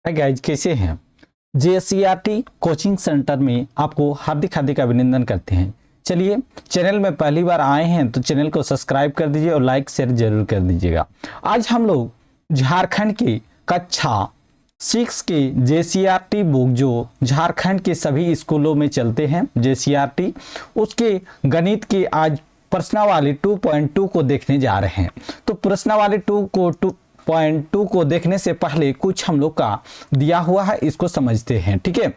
Hi guys, कैसे हैं। जेएससीईआरटी coaching centre में आपको हार्दिक हार्दिक अभिनंदन करते हैं। चलिए, चैनल में पहली बार आए हैं तो चैनल को सब्सक्राइब कर दीजिए और लाइक शेयर जरूर कर दीजिएगा। आज हम लोग झारखंड की कक्षा 6 के जेसीईआरटी बुक जो झारखंड के सभी स्कूलों में चलते हैं जेसीईआरटी, उसके गणित के आज प्रश्नावली 2.2 को देखने जा रहे हैं। तो प्रश्नावली 2.2 को देखने से पहले कुछ हम लोग का दिया हुआ है, इसको समझते हैं। ठीक है,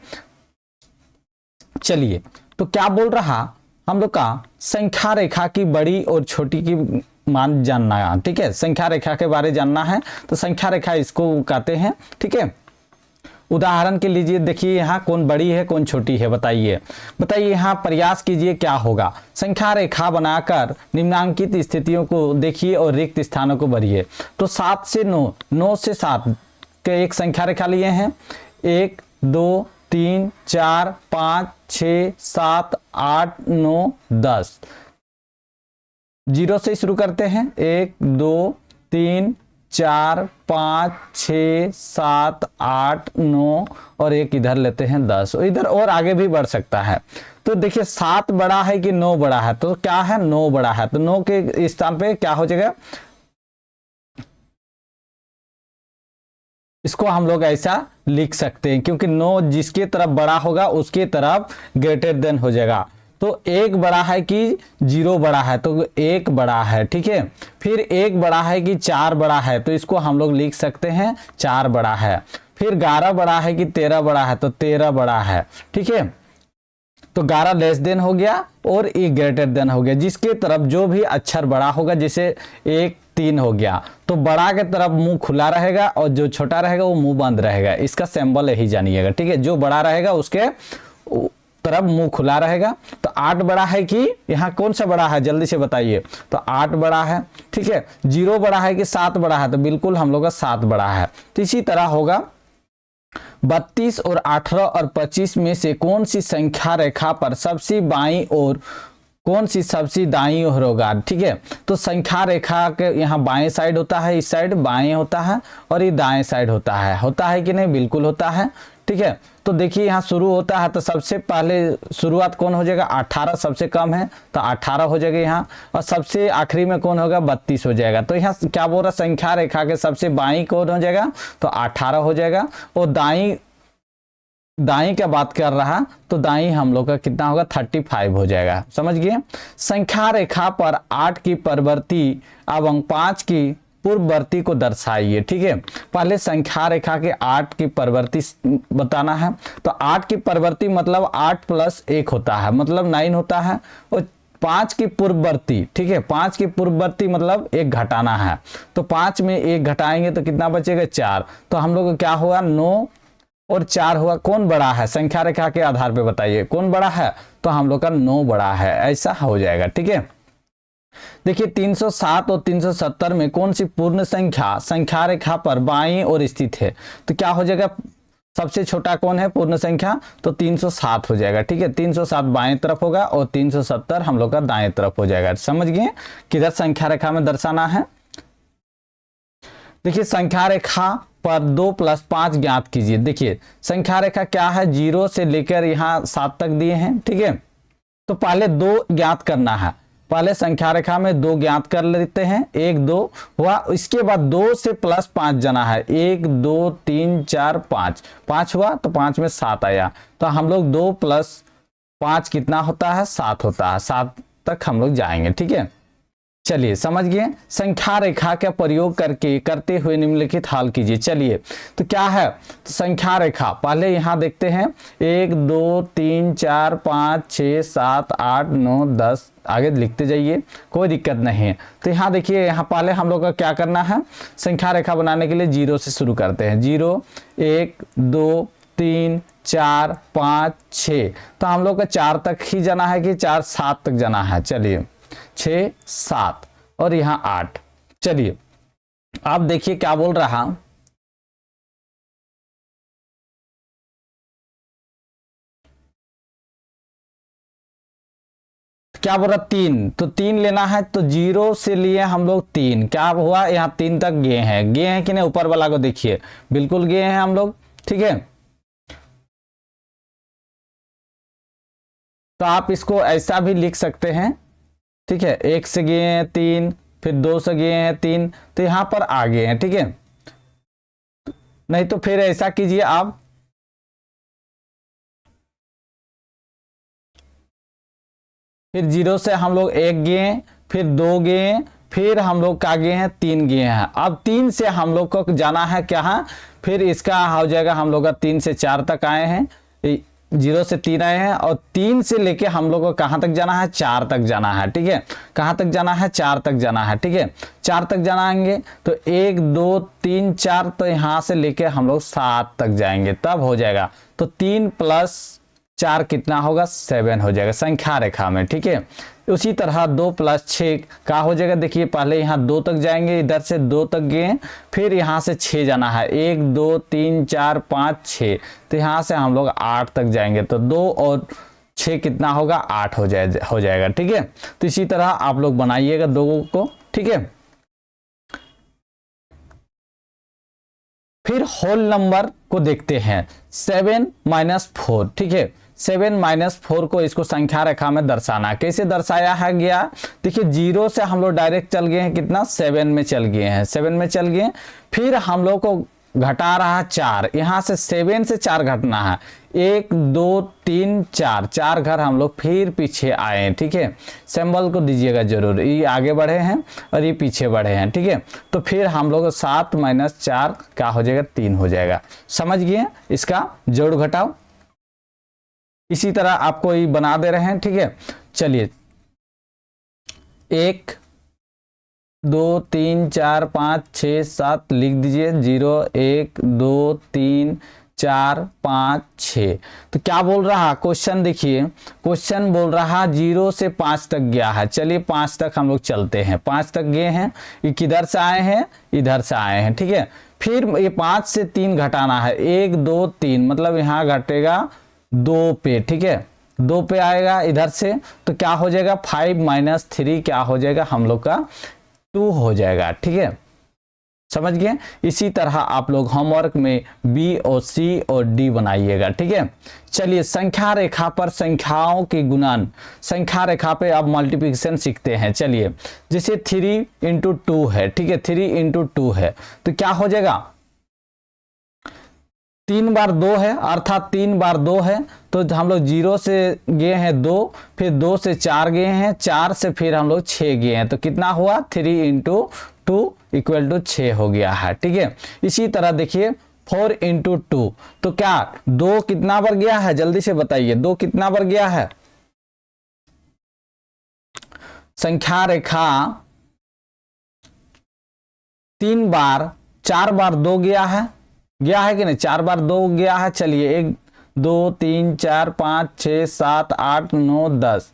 चलिए। तो क्या बोल रहा हम लोग का, संख्या रेखा की बड़ी और छोटी की मान जानना है। ठीक है, संख्या रेखा के बारे जानना है तो संख्या रेखा इसको कहते हैं। ठीक है, उदाहरण के लीजिए, देखिए यहाँ कौन बड़ी है कौन छोटी है, बताइए यहाँ प्रयास कीजिए क्या होगा। संख्या रेखा बनाकर निम्नांकित स्थितियों को देखिए और रिक्त स्थानों को भरिए। तो 7 से 9, 9 से 7 के एक संख्या रेखा लिए हैं। 1 2 3 4 5 6 7 8 9 10। 0 से शुरू करते हैं। 1 2 3 4 5 6 7 8 9 और एक इधर लेते हैं 10। इधर और आगे भी बढ़ सकता है। तो देखिए 7 बड़ा है कि 9 बड़ा है, तो क्या है 9 बड़ा है। तो 9 के स्थान पे क्या हो जाएगा, इसको हम लोग ऐसा लिख सकते हैं, क्योंकि 9 जिसके तरफ बड़ा होगा उसके तरफ ग्रेटर देन हो जाएगा। तो 1 बड़ा है कि 0 बड़ा है, तो 1 बड़ा है। ठीक है, फिर 1 बड़ा है कि 4 बड़ा है, तो इसको हम लोग लिख सकते हैं 4 बड़ा है। फिर 11 बड़ा है कि 13 बड़ा है, तो 13 बड़ा है। ठीक है, तो 11 लेस देन हो गया और 1 ग्रेटर देन हो गया। जिसके तरफ जो भी अक्षर बड़ा होगा, जैसे 1 3 हो गया, तो बड़ा के तरफ मुंह खुला रहेगा और जो छोटा रहेगा वो मुंह बंद रहेगा। इसका सिंबल यही जानिएगा। ठीक है, जो बड़ा रहेगा उसके तरफ मुंह खुला रहेगा। तो 8 बड़ा है कि यहाँ कौन सा बड़ा है, जल्दी से बताइए। तो 8 बड़ा है। ठीक है, 0 बड़ा है कि 7 बड़ा है, तो बिल्कुल हम लोग का 7 बड़ा है। तो इसी तरह होगा 32 और 18 और 25 में से कौन सी संख्या रेखा पर सबसे बाईं और कौन सी सबसे दाईं ओर होगा। ठीक है, तो संख्या रेखा के यहाँ बाएं साइड होता है, इस साइड बाएं होता है और ये दाएं साइड होता है कि नहीं, बिल्कुल होता है। ठीक है, तो देखिए यहाँ शुरू होता है, तो सबसे पहले शुरुआत कौन हो जाएगा, 18 सबसे कम है तो 18 हो जाएगा यहाँ, और सबसे आखिरी में कौन होगा, 32 हो जाएगा। तो यहाँ क्या बोल रहा, संख्या रेखा के सबसे बाईं कौन हो जाएगा, तो 18 हो जाएगा। और दाई क्या बात कर रहा, तो दाई हम लोग का कितना होगा, 35 हो जाएगा। समझ गए। संख्या रेखा पर 8 की परिवर्ती एवं 5 की पूर्ववर्ती को दर्शाइए। ठीक है, पहले संख्या रेखा के 8 की परिवर्ती बताना है। तो 8 की परिवर्ती मतलब 8 + 1 होता है, मतलब 9 होता है। और 5 की पूर्ववर्ती, ठीक है, 5 की पूर्ववर्ती मतलब 1 घटाना है। तो 5 में 1 घटाएंगे तो कितना बचेगा, 4। तो हम लोग क्या हुआ, 9 और 4 हुआ। कौन बड़ा है, संख्या रेखा के आधार पे बताइए कौन बड़ा है, तो हम लोग का 9 बड़ा है, ऐसा हो जाएगा। ठीक है, देखिए 307 और 370 में कौन सी पूर्ण संख्या रेखा पर बाईं ओर स्थित है। तो क्या हो जाएगा, सबसे छोटा कौन है पूर्ण संख्या, तो 307 हो जाएगा। ठीक है, 307 बाएं तरफ होगा और 370 हम लोग का दाएं तरफ हो जाएगा। समझ गए किधर संख्या रेखा में दर्शाना है। देखिए संख्या रेखा पर 2 + 5 ज्ञात कीजिए। देखिए संख्या रेखा क्या है, 0 से लेकर यहाँ 7 तक दिए हैं। ठीक है, तो पहले 2 ज्ञात करना है। पहले संख्या रेखा में 2 ज्ञात कर लेते हैं। 1 2 हुआ, इसके बाद 2 से +5 जाना है। 1 2 3 4 5, 5 हुआ तो 5 में 7 आया। तो हम लोग 2 + 5 कितना होता है, 7 होता है। 7 तक हम लोग जाएंगे। ठीक है, चलिए समझ गए। संख्या रेखा का प्रयोग करते हुए निम्नलिखित हल कीजिए। चलिए, तो क्या है, तो संख्या रेखा पहले यहाँ देखते हैं। 1 2 3 4 5 6 7 8 9 10, आगे लिखते जाइए, कोई दिक्कत नहीं है। तो यहाँ देखिए, यहाँ पहले हम लोग का क्या करना है, संख्या रेखा बनाने के लिए 0 से शुरू करते हैं। 0 1 2 3 4 5 6, तो हम लोग का 4 तक ही जाना है कि 4 7 तक जाना है। चलिए 6 7 और यहां 8। चलिए आप देखिए क्या बोल रहा, क्या बोल रहा 3, तो 3 लेना है। तो 0 से लिए हम लोग 3, क्या हुआ, यहाँ 3 तक गए हैं कि नहीं, ऊपर वाला को देखिए, बिल्कुल गए हैं हम लोग। ठीक है। तो आप इसको ऐसा भी लिख सकते हैं, ठीक है, 1 से गए हैं 3, फिर 2 से गए हैं 3, तो यहां पर आ गए हैं, ठीक है। नहीं तो फिर ऐसा कीजिए आप, फिर 0 से हम लोग 1 गए, फिर 2 गए, फिर हम लोग का गए हैं 3 गए हैं। अब 3 से हम लोग को जाना है क्या है, फिर इसका हो जाएगा हम लोग का 3 से 4 तक आए हैं, 0 से 3 आए हैं, और 3 से लेके हम लोग को कहां तक जाना है, 4 तक जाना है, ठीक है। कहां तक जाना है, 4 तक जाना है, ठीक है। 4 तक जाना आएंगे तो 1 2 3 4, तो यहां से लेके हम लोग 7 तक जाएंगे, तब हो जाएगा। तो 3 प्लस 4 कितना होगा, 7 हो जाएगा संख्या रेखा में, ठीक है। उसी तरह 2 प्लस 6 का हो जाएगा, देखिए पहले यहाँ 2 तक जाएंगे, इधर से 2 तक गए, फिर यहाँ से 6 जाना है, 1 2 3 4 5 6, तो यहाँ से हम लोग 8 तक जाएंगे, तो 2 और 6 कितना होगा, 8 हो जाएगा, ठीक है। तो इसी तरह आप लोग बनाइएगा 2 को, ठीक है। फिर होल नंबर को देखते हैं, 7 - 4, ठीक है। 7 - 4 को इसको संख्या रेखा में दर्शाना, कैसे दर्शाया है गया, देखिए 0 से हम लोग डायरेक्ट चल गए हैं, कितना 7 में चल गए हैं, 7 में चल गए, फिर हम लोग को घटा रहा है 4, यहां से 7 से 4 घटना है, 1 2 3 4, 4 घर हम लोग फिर पीछे आए हैं, ठीक है। सिंबल को दीजिएगा जरूर, ये आगे बढ़े हैं और ये पीछे बढ़े हैं, ठीक है। तो फिर हम लोग 7 - 4 क्या हो जाएगा, 3 हो जाएगा। समझ गए इसका जोड़ घटाओ, इसी तरह आपको ये बना दे रहे हैं, ठीक है। चलिए 1 2 3 4 5 6 7 लिख दीजिए, 0 1 2 3 4 5 6। तो क्या बोल रहा क्वेश्चन, देखिए क्वेश्चन बोल रहा 0 से 5 तक गया है, चलिए 5 तक हम लोग चलते हैं, 5 तक गए हैं, ये किधर से आए हैं, इधर से आए हैं, ठीक है। फिर ये 5 से 3 घटाना है, 1 2 3, मतलब यहाँ घटेगा 2 पे, ठीक है, 2 पे आएगा इधर से, तो क्या हो जाएगा 5 - 3 क्या हो जाएगा हम लोग का 2 हो जाएगा, ठीक है। समझ गए। इसी तरह आप लोग होमवर्क में बी और सी और डी बनाइएगा, ठीक है। चलिए संख्या रेखा पर संख्याओं के गुणन, संख्या रेखा पे आप मल्टीप्लिकेशन सीखते हैं। चलिए जैसे 3 × 2 है, ठीक है, 3 × 2 है, तो क्या हो जाएगा, 3 बार 2 है, अर्थात 3 बार 2 है, तो हम लोग 0 से गए हैं 2, फिर 2 से 4 गए हैं, 4 से फिर हम लोग 6 गए हैं, तो कितना हुआ 3 × 2 = 6 हो गया है, ठीक है। इसी तरह देखिए 4 × 2, तो क्या 2 कितना बार गया है, जल्दी से बताइए 2 कितना बार गया है। संख्या रेखा 3 बार 4 बार 2 गया है कि नहीं, 4 बार 2 गया है। चलिए 1 2 3 4 5 6 7 8 9 10,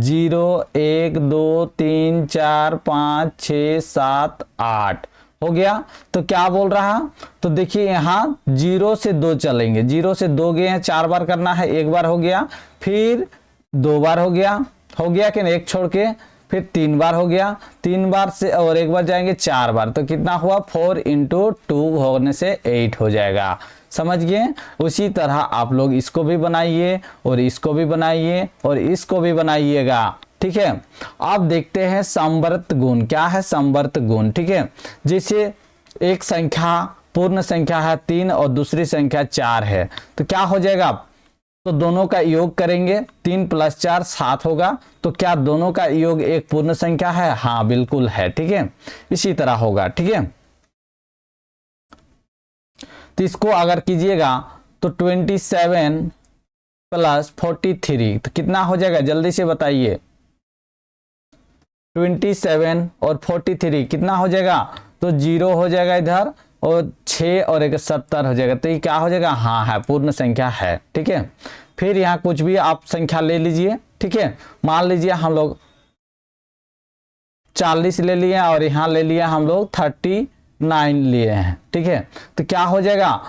0 1 2 3 4 5 6 7 8 हो गया। तो क्या बोल रहा, तो देखिए यहाँ 0 से 2 चलेंगे, 0 से 2 गए हैं, 4 बार करना है, 1 बार हो गया, फिर 2 बार हो गया कि नहीं, 1 छोड़ के, फिर 3 बार हो गया, 3 बार से और 1 बार जाएंगे 4 बार, तो कितना हुआ 4 × 2 होने से 8 हो जाएगा। समझ गए। उसी तरह आप लोग इसको भी बनाइए और इसको भी बनाइए और इसको भी बनाइएगा, ठीक है। अब देखते हैं समवर्त गुण, क्या है समवर्त गुण, ठीक है। जैसे एक संख्या पूर्ण संख्या है 3 और दूसरी संख्या 4 है, तो क्या हो जाएगा, तो दोनों का योग करेंगे, 3 + 4 7 होगा, तो क्या दोनों का योग एक पूर्ण संख्या है, हाँ बिल्कुल है, ठीक है। इसी तरह होगा, ठीक है। तो इसको अगर कीजिएगा तो 27 + 43, तो कितना हो जाएगा, जल्दी से बताइए, 27 और 43 कितना हो जाएगा, तो 0 हो जाएगा इधर, और 6 और 1 70 हो जाएगा, तो ये क्या हो जाएगा, हाँ है पूर्ण संख्या है, ठीक है। फिर यहाँ कुछ भी आप संख्या ले लीजिए, ठीक है। मान लीजिए हम लोग 40 ले लिए और यहाँ ले लिया हम लोग 39 लिए हैं, ठीक है। तो क्या हो जाएगा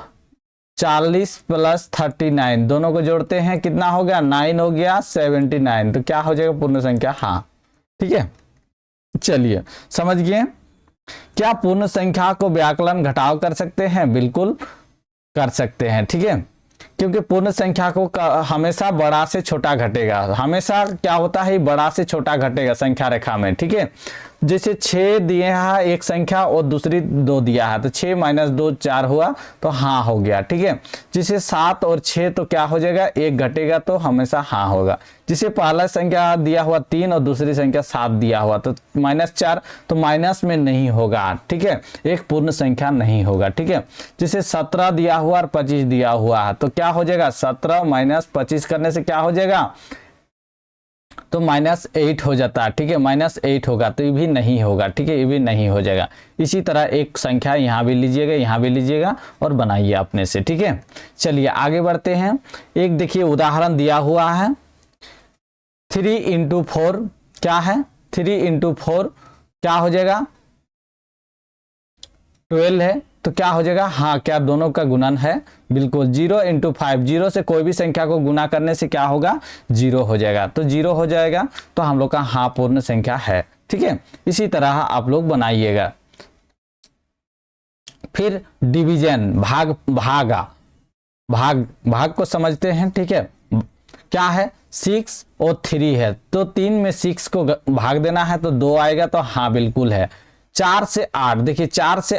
40 + 39 दोनों को जोड़ते हैं, कितना हो गया 9 हो गया 79, तो क्या हो जाएगा पूर्ण संख्या, हाँ ठीक है। चलिए समझ गए। क्या पूर्ण संख्या को व्याकलन घटाव कर सकते हैं, बिल्कुल कर सकते हैं, ठीक है। क्योंकि पूर्ण संख्या को हमेशा बड़ा से छोटा घटेगा, हमेशा क्या होता है बड़ा से छोटा घटेगा संख्या रेखा में, ठीक है। जैसे 6 दिए हैं एक संख्या और दूसरी 2 दिया है, तो 6 - 2 4 हुआ, तो हाँ हो गया, ठीक है। जिसे 7 और 6 तो क्या हो जाएगा 1 घटेगा, तो हमेशा हाँ होगा। जिसे पहला संख्या दिया हुआ 3 और दूसरी संख्या 7 दिया हुआ, तो -4, तो माइनस में नहीं होगा, ठीक है, एक पूर्ण संख्या नहीं होगा, ठीक है। जिसे 17 दिया हुआ और 25 दिया हुआ है, तो क्या हो जाएगा 17 - 25 करने से क्या हो जाएगा, तो -8 हो जाता है, ठीक है, -8 होगा, तो ये भी नहीं होगा, ठीक है, ये भी नहीं हो जाएगा। इसी तरह एक संख्या यहाँ भी लीजिएगा, यहाँ भी लीजिएगा और बनाइए अपने से, ठीक है। चलिए आगे बढ़ते हैं। एक देखिए उदाहरण दिया हुआ है, 3 × 4 क्या है, 3 × 4 क्या हो जाएगा 12 है, तो क्या हो जाएगा, हाँ क्या दोनों का गुणन है, बिल्कुल। 0 × 5, 0 से कोई भी संख्या को गुना करने से क्या होगा 0 हो जाएगा, तो 0 हो जाएगा, तो हम लोग का हाँ पूर्ण संख्या है, ठीक है। इसी तरह आप लोग बनाइएगा। फिर डिवीजन, भाग को समझते हैं, ठीक है। क्या है 6 और 3 है, तो 3 में 6 को भाग देना है, तो 2 आएगा, तो हाँ बिल्कुल है। 4 से 8, देखिए 4 से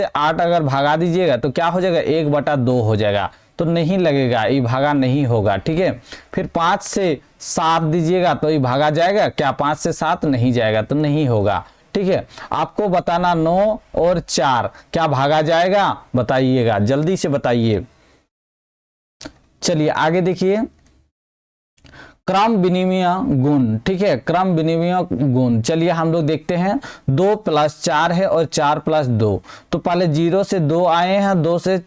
8 अगर भागा दीजिएगा तो क्या हो जाएगा 1/2 हो जाएगा, तो नहीं लगेगा, ये भागा नहीं होगा, ठीक है। फिर 5 से 7 दीजिएगा तो ये भागा जाएगा क्या, 5 से 7 नहीं जाएगा, तो नहीं होगा, ठीक है। आपको बताना 9 और 4 क्या भागा जाएगा, बताइएगा, जल्दी से बताइए। चलिए आगे देखिए, क्रम विनिमय गुण, ठीक है, क्रम विनिमय गुण। चलिए हम लोग देखते हैं, 2 + 4 है और 4 + 2, तो पहले 0 से 2 आए हैं, 2 से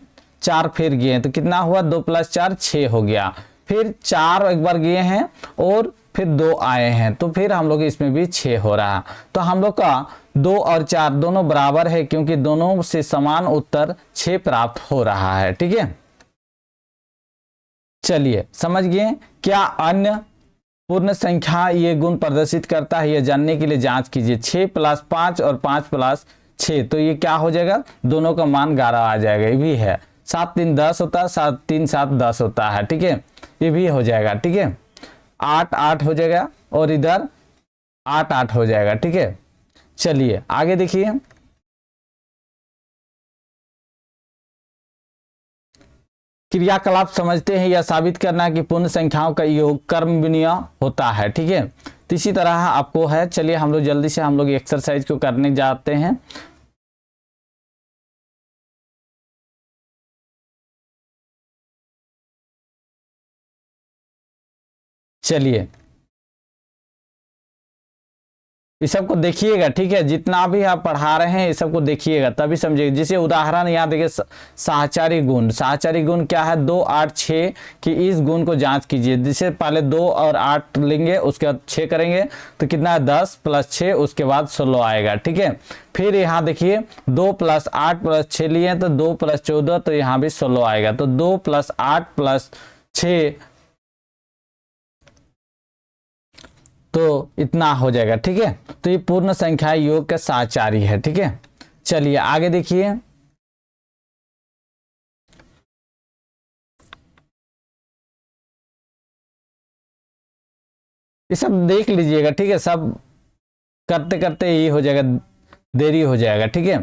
4 फिर गए, तो कितना हुआ 2 + 4 6 हो गया। फिर 4 एक बार गए हैं और फिर 2 आए हैं, तो फिर हम लोग इसमें भी 6 हो रहा, तो हम लोग का 2 और 4 दोनों बराबर है, क्योंकि दोनों से समान उत्तर 6 प्राप्त हो रहा है, ठीक है। चलिए समझ गए, क्या अन्य पूर्ण संख्या ये गुण प्रदर्शित करता है, ये जानने के लिए जांच कीजिए। 6 + 5 और 5 + 6, तो ये क्या हो जाएगा, दोनों का मान 11 आ जाएगा, ये भी है। 7 × 3 = 10 होता है, 7 × 3 = 7 10 होता है, ठीक है, ये भी हो जाएगा, ठीक है। 8 8 हो जाएगा और इधर 8 8 हो जाएगा, ठीक है। चलिए आगे देखिए, क्रियाकलाप समझते हैं, या साबित करना कि पूर्ण संख्याओं का योग कर्म विनिमय होता है, ठीक है। तो इसी तरह आपको है, चलिए हम लोग जल्दी से हम लोग एक्सरसाइज को करने जाते हैं। चलिए इस सबको देखिएगा, ठीक है, जितना भी आप पढ़ा रहे हैं इस सबको देखिएगा, तभी समझिएगा। जैसे उदाहरण यहाँ देखिए, साहचर्य गुण, साहचर्य गुण क्या है 2 8 6 कि इस गुण को जांच कीजिए। जिसे पहले 2 और 8 लेंगे, उसके बाद 6 करेंगे, तो कितना है 10 + 6, उसके बाद 16 आएगा, ठीक है। फिर यहाँ देखिए 2 + 8 + 6 लिए, तो 2 + 14, तो यहाँ भी 16 आएगा, तो 2 + 8 + 6, तो इतना हो जाएगा, ठीक है। तो ये पूर्ण संख्या योग का साहचर्य है, ठीक है। चलिए आगे देखिए, ये सब देख लीजिएगा, ठीक है, सब करते करते ही हो जाएगा, देरी हो जाएगा, ठीक है।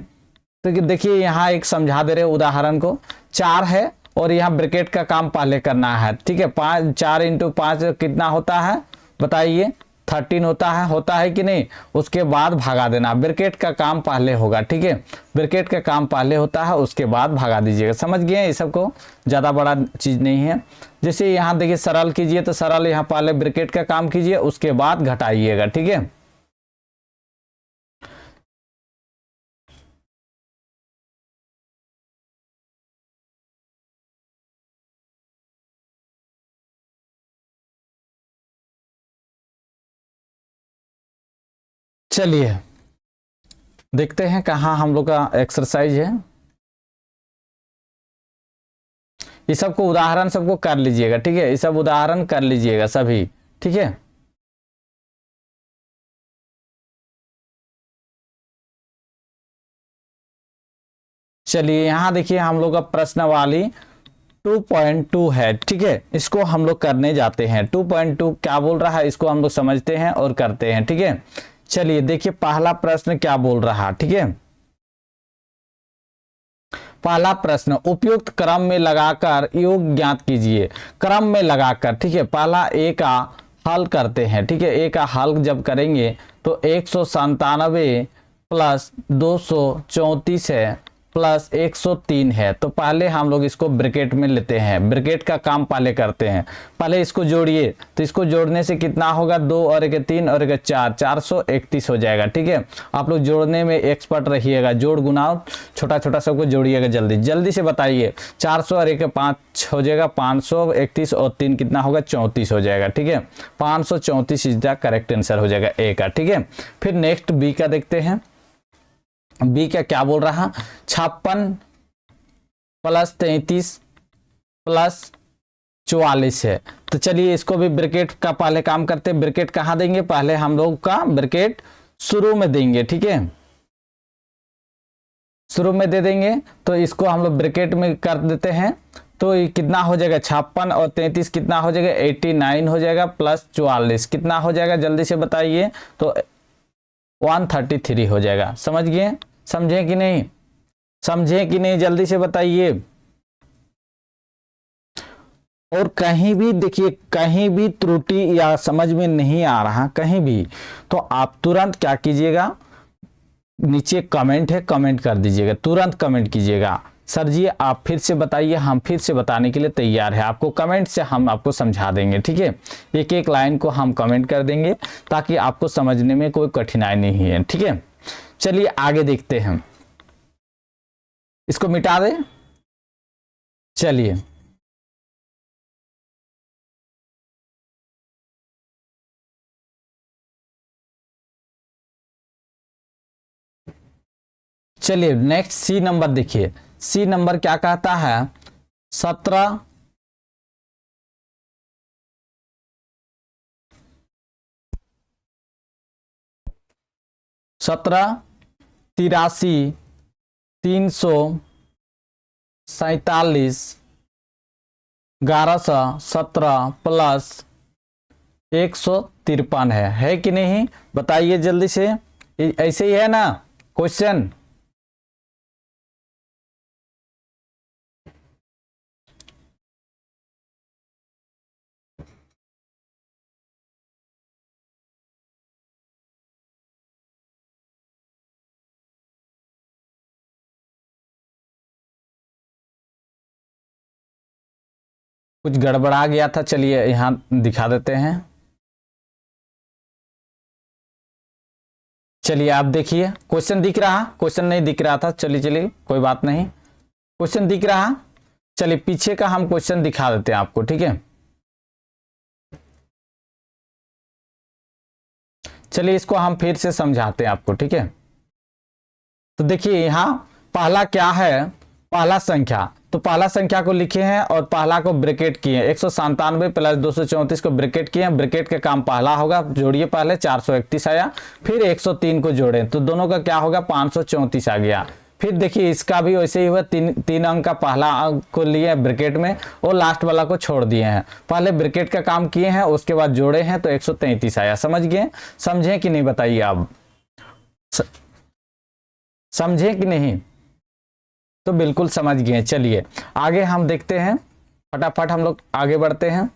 तो देखिए यहाँ एक समझा दे रहे उदाहरण को, 4 है और यहाँ ब्रैकेट का काम पहले करना है, ठीक है। 4 × 5 कितना होता है बताइए, 13 होता है कि नहीं, उसके बाद भागा देना, ब्रैकेट का काम पहले होगा, ठीक है, ब्रैकेट का काम पहले होता है, उसके बाद भागा दीजिएगा। समझ गए, ये सबको ज़्यादा बड़ा चीज़ नहीं है। जैसे यहाँ देखिए सरल कीजिए, तो सरल यहाँ पहले ब्रैकेट का काम कीजिए, उसके बाद घटाइएगा, ठीक है। चलिए देखते हैं कहाँ हम लोग का एक्सरसाइज है। ये सबको उदाहरण सबको कर लीजिएगा, ठीक है, ये सब उदाहरण कर लीजिएगा सभी, ठीक है। चलिए यहाँ देखिए हम लोग का प्रश्न वाली 2.2 है, ठीक है। इसको हम लोग करने जाते हैं। 2.2 क्या बोल रहा है इसको हम लोग समझते हैं और करते हैं, ठीक है। चलिए देखिए पहला प्रश्न क्या बोल रहा, ठीक है। पहला प्रश्न, उपयुक्त क्रम में लगाकर योग ज्ञात कीजिए। क्रम में लगाकर, ठीक है। पहला ए का हल करते हैं, ठीक है। ए का हल जब करेंगे तो 197 प्लस 234 है प्लस 103 है। तो पहले हम लोग इसको ब्रैकेट में लेते हैं, ब्रैकेट का काम पहले करते हैं। पहले इसको जोड़िए, तो इसको जोड़ने से कितना होगा, 2 और 1 3 और 1 4, 431 हो जाएगा, ठीक है। आप लोग जोड़ने में एक्सपर्ट रहिएगा, जोड़ गुना छोटा छोटा सबको जोड़िएगा, जल्दी जल्दी से बताइए। 400 और 1 5 हो जाएगा, 531 और 3 कितना होगा, 34 हो जाएगा, ठीक है। 534 इज द करेक्ट आंसर हो जाएगा ए का, ठीक है। फिर नेक्स्ट बी का देखते हैं। बी का क्या बोल रहा, 56 प्लस 33 प्लस 44 है। तो चलिए इसको भी ब्रैकेट का पहले काम करते हैं। ब्रैकेट कहाँ देंगे, पहले हम लोग का ब्रैकेट शुरू में देंगे, ठीक है। शुरू में दे देंगे तो इसको हम लोग ब्रैकेट में कर देते हैं। तो ये कितना हो जाएगा, 56 और 33 कितना हो जाएगा, 89 हो जाएगा प्लस 44 कितना हो जाएगा, जल्दी से बताइए। तो 133 हो जाएगा। समझ गए, समझे कि नहीं, समझे कि नहीं, जल्दी से बताइए। और कहीं भी देखिए, कहीं भी त्रुटि या समझ में नहीं आ रहा कहीं भी, तो आप तुरंत क्या कीजिएगा, नीचे कमेंट है, कमेंट कर दीजिएगा, तुरंत कमेंट कीजिएगा, सर जी आप फिर से बताइए, हम फिर से बताने के लिए तैयार है। आपको कमेंट से हम आपको समझा देंगे, ठीक है। एक एक लाइन को हम कमेंट कर देंगे ताकि आपको समझने में कोई कठिनाई नहीं है, ठीक है। चलिए आगे देखते हैं, इसको मिटा दें। चलिए चलिए नेक्स्ट सी नंबर देखिए। सी नंबर क्या कहता है, 17 83 347 1117 प्लस 153 है कि नहीं, बताइए जल्दी से। ऐसे ही है ना क्वेश्चन। कुछ गड़बड़ा गया था, चलिए यहाँ दिखा देते हैं। चलिए आप देखिए, क्वेश्चन दिख रहा, क्वेश्चन नहीं दिख रहा था, चलिए चलिए कोई बात नहीं, क्वेश्चन दिख रहा। चलिए पीछे का हम क्वेश्चन दिखा देते हैं आपको, ठीक है। चलिए इसको हम फिर से समझाते हैं आपको, ठीक है। तो देखिए यहाँ पहला क्या है, पहला संख्या, तो पहला संख्या को लिखे हैं और पहला को ब्रैकेट किए, 197 प्लस 234 को ब्रैकेट किए हैं। ब्रैकेट का काम पहला होगा, जोड़िए पहले 431 आया, फिर 103 को जोड़ें तो दोनों का क्या होगा, 534 आ गया। फिर देखिए इसका भी वैसे ही हुआ, तीन अंक का पहला अंक को लिए ब्रैकेट में और लास्ट वाला को छोड़ दिए हैं। पहले ब्रैकेट का काम किए हैं, उसके बाद जोड़े हैं तो 133 आया। समझ गए, समझे कि नहीं बताइए आप, समझे कि नहीं, तो बिल्कुल समझ गए। चलिए आगे हम देखते हैं, फटाफट हम लोग आगे बढ़ते हैं।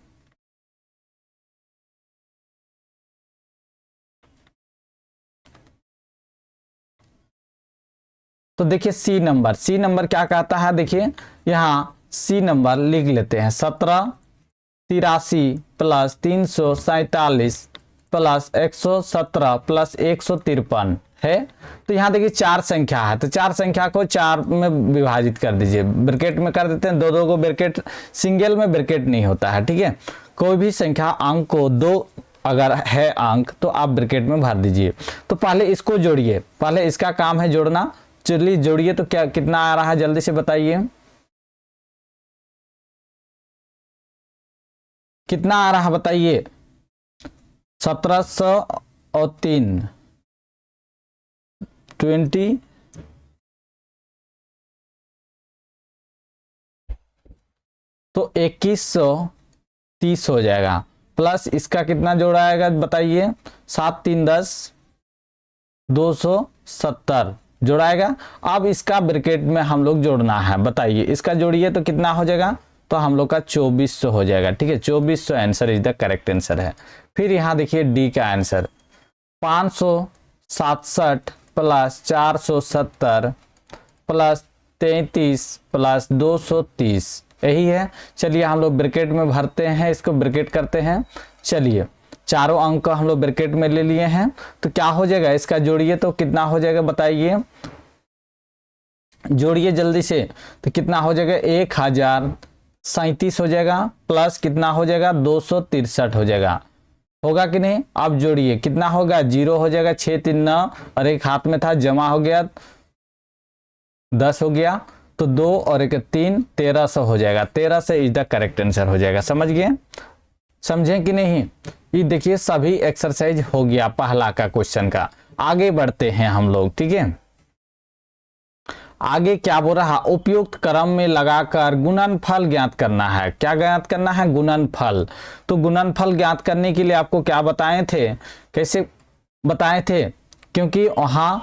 तो देखिए सी नंबर, सी नंबर क्या कहता है, देखिए यहाँ सी नंबर लिख लेते हैं, 1783 प्लस 347 प्लस 117 प्लस 153 है। तो यहाँ देखिए चार संख्या है, तो चार संख्या को चार में विभाजित कर दीजिए, ब्रैकेट में कर देते हैं, दो दो को ब्रैकेट, सिंगल में ब्रैकेट नहीं होता है, ठीक है। कोई भी संख्या अंक को दो अगर है अंक तो आप ब्रैकेट में भर दीजिए। तो पहले इसको जोड़िए, पहले इसका काम है जोड़ना। चलिए जोड़िए, तो क्या कितना आ रहा है जल्दी से बताइए, कितना आ रहा है बताइए। 1703 20 तो 2130 हो जाएगा, प्लस इसका कितना जोड़ा आएगा बताइए, 7 3 10 270 जोड़ाएगा। अब इसका ब्रैकेट में हम लोग जोड़ना है, बताइए इसका जोड़िए तो कितना हो जाएगा, तो हम लोग का 2400 हो जाएगा। ठीक है, 2400 answer is the correct answer है। फिर यहाँ देखिए डी का आंसर 567 प्लस 470 प्लस 33 प्लस 230 यही है। चलिए हम लोग ब्रैकेट में भरते हैं, इसको ब्रैकेट करते हैं। चलिए चारों अंक को हम लोग ब्रैकेट में ले लिए हैं, तो क्या हो जाएगा, इसका जोड़िए तो कितना हो जाएगा बताइए, जोड़िए जल्दी से, तो कितना हो जाएगा 1037 हो जाएगा, प्लस कितना हो जाएगा 263 हो जाएगा, होगा कि नहीं। अब जोड़िए कितना होगा, 0 हो जाएगा, 6 3 9 और एक हाथ में था जमा हो गया 10 हो गया, तो 2 और 1 3 1300 हो जाएगा। 1300 इज द करेक्ट आंसर हो जाएगा। समझ गए, समझें कि नहीं। ये देखिए सभी एक्सरसाइज हो गया पहला का क्वेश्चन का। आगे बढ़ते हैं हम लोग, ठीक है। आगे क्या बोल रहा, उपयुक्त क्रम में लगाकर गुणनफल ज्ञात करना है। क्या ज्ञात करना है, गुणनफल। तो गुणनफल ज्ञात करने के लिए आपको क्या बताए थे, कैसे बताए थे, क्योंकि वहां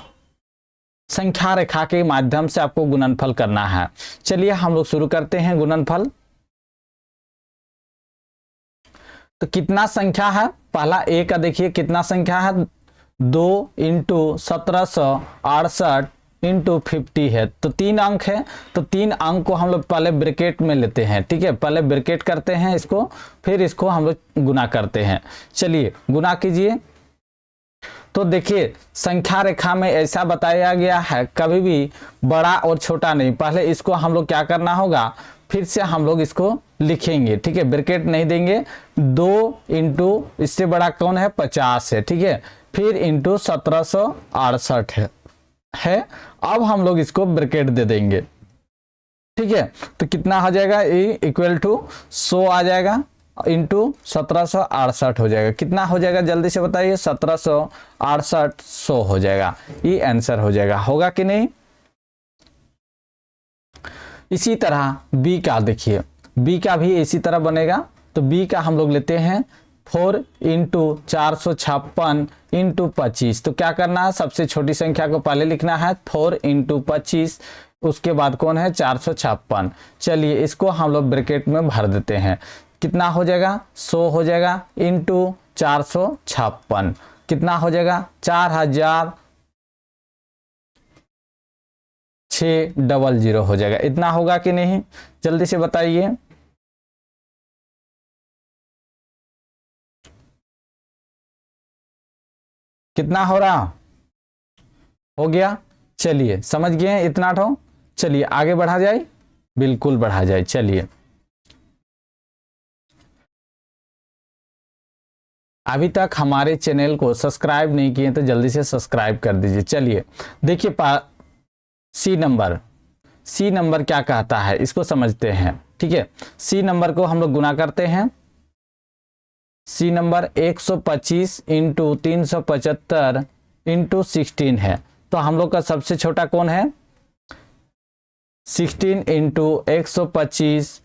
संख्या रेखा के माध्यम से आपको गुणनफल करना है। चलिए हम लोग शुरू करते हैं गुणनफल। तो कितना संख्या है, पहला ए का देखिए कितना संख्या है, 2 × 1768 × 50 है, तो 3 अंक है, तो 3 अंक को हम लोग पहले ब्रैकेट में लेते हैं। ठीक है, पहले ब्रैकेट करते हैं इसको, फिर इसको हम लोग गुना करते हैं। चलिए गुना कीजिए। तो देखिए संख्या रेखा में ऐसा बताया गया है, कभी भी बड़ा और छोटा नहीं, पहले इसको हम लोग क्या करना होगा, फिर से हम लोग इसको लिखेंगे। ठीक है, ब्रैकेट नहीं देंगे, 2 × इससे बड़ा कौन है 50 है, ठीक है, फिर × 1768 है। अब हम लोग इसको ब्रैकेट दे देंगे। ठीक है, तो कितना हो जाएगा, ए इक्वल टू 100 आ जाएगा × 1768 हो जाएगा। कितना हो जाएगा जल्दी से बताइए, 1768 100 हो जाएगा। ये आंसर हो जाएगा, होगा कि नहीं। इसी तरह बी का देखिए, बी का भी इसी तरह बनेगा। तो बी का हम लोग लेते हैं 4 × 456 × 25। तो क्या करना है, सबसे छोटी संख्या को पहले लिखना है, 4 × 25, उसके बाद कौन है 456। चलिए इसको हम लोग ब्रैकेट में भर देते हैं। कितना हो जाएगा, 100 हो जाएगा × 456, कितना हो जाएगा 4600 हो जाएगा। इतना होगा कि नहीं, जल्दी से बताइए। कितना हो रहा, हो गया। चलिए समझ गए इतना ठो। चलिए आगे बढ़ा जाए, बिल्कुल बढ़ा जाए। चलिए अभी तक हमारे चैनल को सब्सक्राइब नहीं किए तो जल्दी से सब्सक्राइब कर दीजिए। चलिए देखिए सी नंबर क्या कहता है, इसको समझते हैं। ठीक है, सी नंबर को हम लोग गुना करते हैं। सी नंबर 125 × 375 × 16 है, तो हम लोग का सबसे छोटा कौन है, 16 × 125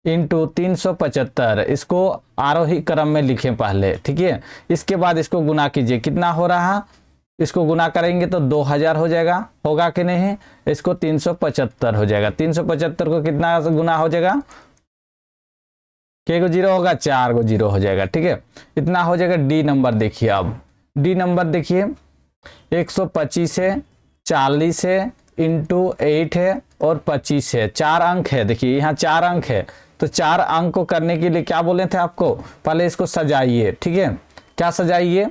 × 375। इसको आरोही क्रम में लिखें पहले। ठीक है, इसके बाद इसको गुना कीजिए। कितना हो रहा, इसको गुना करेंगे तो 2000 हो जाएगा, होगा कि नहीं। इसको 375 हो जाएगा, 375 को कितना गुना हो जाएगा, के को 0 होगा, 4 को 0 हो जाएगा। ठीक है, इतना हो जाएगा। डी नंबर देखिए, अब डी नंबर देखिए 125 है, 40 है, × 8 है और 25 है, 4 अंक है। देखिए यहाँ 4 अंक है, तो 4 अंक को करने के लिए क्या बोले थे आपको, पहले इसको सजाइए। ठीक है, क्या सजाइए,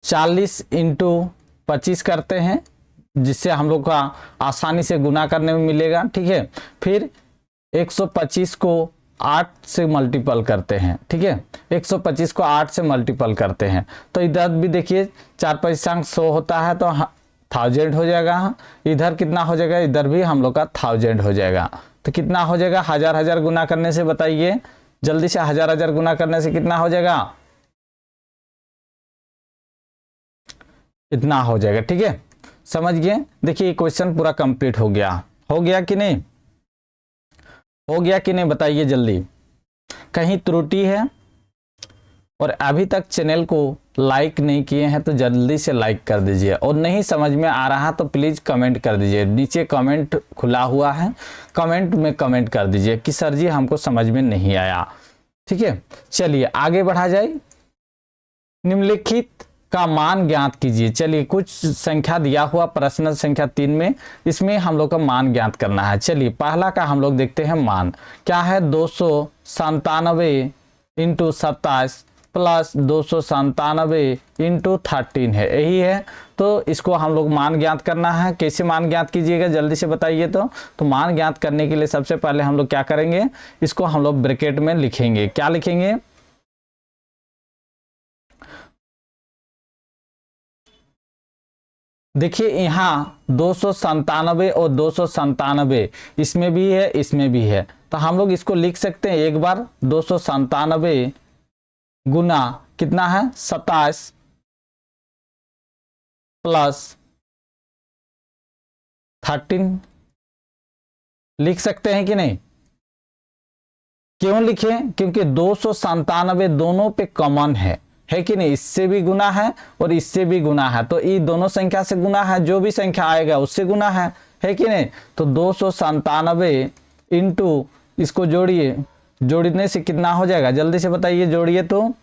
चालीस × 25 करते हैं, जिससे हम लोग का आसानी से गुना करने में मिलेगा। ठीक है, फिर 125 को 8 से मल्टीपल करते हैं। ठीक है, 125 को 8 से मल्टीपल करते हैं, तो इधर भी देखिए 4 5 100 होता है, तो 1000 हो जाएगा। इधर कितना हो जाएगा, इधर भी हम लोग का 1000 हो जाएगा। तो कितना हो जाएगा, 1000 गुना करने से बताइए जल्दी से, 1000 गुना करने से कितना हो जाएगा, इतना हो जाएगा। ठीक है, समझ गए। देखिए ये क्वेश्चन पूरा कंप्लीट हो गया कि नहीं, हो गया कि नहीं बताइए जल्दी। कहीं त्रुटि है और अभी तक चैनल को लाइक नहीं किए हैं तो जल्दी से लाइक कर दीजिए, और नहीं समझ में आ रहा तो प्लीज़ कमेंट कर दीजिए, नीचे कमेंट खुला हुआ है, कमेंट में कमेंट कर दीजिए कि सर जी हमको समझ में नहीं आया। ठीक है, चलिए आगे बढ़ा जाए। निम्नलिखित का मान ज्ञात कीजिए। चलिए कुछ संख्या दिया हुआ प्रश्न संख्या 3 में, इसमें हम लोग का मान ज्ञात करना है। चलिए पहला का हम लोग देखते हैं मान क्या है, 297 इंटू 27 प्लस 297 इंटू 13 है, यही है। तो इसको हम लोग मान ज्ञात करना है। कैसे मान ज्ञात कीजिएगा जल्दी से बताइए। तो मान ज्ञात करने के लिए सबसे पहले हम लोग क्या करेंगे, इसको हम लोग ब्रैकेट में लिखेंगे। क्या लिखेंगे, देखिए यहाँ 297 और 297 इसमें भी है, इसमें भी है, तो हम लोग इसको लिख सकते हैं एक बार। 297 गुना कितना है 27 प्लस 13 लिख सकते हैं कि नहीं। क्यों लिखें, क्योंकि 297 दोनों पे कॉमन है कि नहीं, इससे भी गुना है और इससे भी गुना है, तो ये दोनों संख्या से गुना है, जो भी संख्या आएगा उससे गुना है कि नहीं। तो 297 इंटू इसको जोड़िए, जोड़ने से कितना हो जाएगा जल्दी से बताइए, जोड़िए तो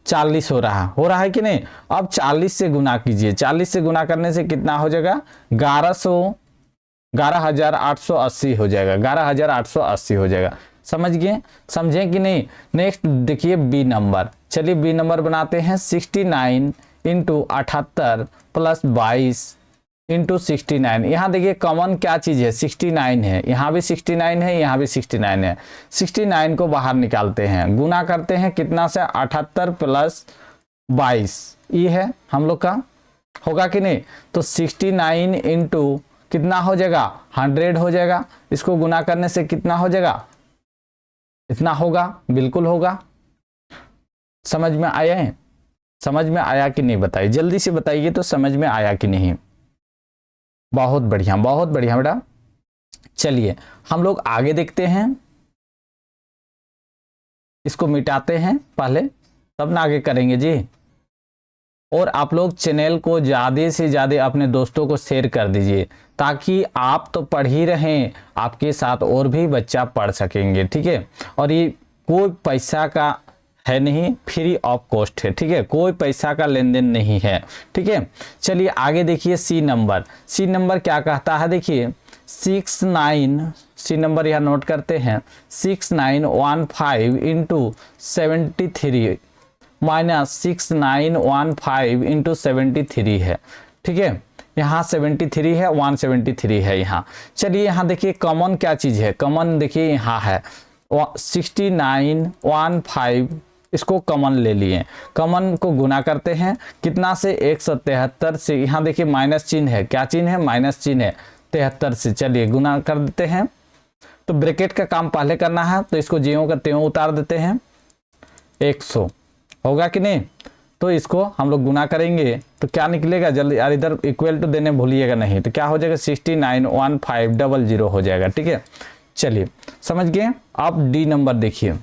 40 हो रहा है कि नहीं। अब 40 से गुना कीजिए, 40 से गुना करने से कितना हो जाएगा, 11,880 हो जाएगा, 11,880 हो जाएगा। समझ गए, समझे कि नहीं। नेक्स्ट देखिए बी नंबर। चलिए बी नंबर बनाते हैं। 69 इंटू 78 प्लस 22 इंटू 69। यहाँ देखिए कॉमन क्या चीज़ है, 69 है, यहाँ भी 69 है, यहाँ भी 69 है। 69 को बाहर निकालते हैं, गुना करते हैं कितना से, 78 प्लस 22, ये है हम लोग का, होगा कि नहीं। तो 69 इंटू कितना हो जाएगा, 100 हो जाएगा। इसको गुना करने से कितना हो जाएगा, इतना होगा, बिल्कुल होगा। समझ में आया है, समझ में आया कि नहीं बताइए, जल्दी से बताइए तो समझ में आया कि नहीं। बहुत बढ़िया बेटा। चलिए हम लोग आगे देखते हैं, इसको मिटाते हैं पहले, तब ना आगे करेंगे जी। और आप लोग चैनल को ज़्यादा से ज़्यादा अपने दोस्तों को शेयर कर दीजिए, ताकि आप तो पढ़ ही रहें, आपके साथ और भी बच्चा पढ़ सकेंगे। ठीक है, और ये कोई पैसा का है नहीं, फ्री ऑफ कॉस्ट है। ठीक है, कोई पैसा का लेन देन नहीं है। ठीक है, चलिए आगे देखिए सी नंबर। सी नंबर क्या कहता है, देखिए 69, सी नंबर यहाँ नोट करते हैं, 6915 इंटू 73 माइनस 6915 इंटू 73 है। ठीक है, यहाँ 73 है, 173 है यहाँ। चलिए यहाँ देखिए कॉमन क्या चीज़ है, कॉमन देखिए यहाँ है 6915, इसको कॉमन ले लिए, कॉमन को गुना करते हैं कितना से, 173 से। यहाँ देखिए माइनस चिन्ह है, क्या चिन्ह है, माइनस चिन्ह है, 73 से। चलिए गुना कर देते हैं, तो ब्रैकेट का काम पहले करना है, तो इसको ज्यों का त्यों उतार देते हैं, 100 होगा कि नहीं। तो इसको हम लोग गुना करेंगे तो क्या निकलेगा जल्दी, यार इधर इक्वल टू देने भूलिएगा नहीं, तो क्या हो जाएगा 691500 हो जाएगा। ठीक है, चलिए समझ गए। अब डी नंबर देखिए,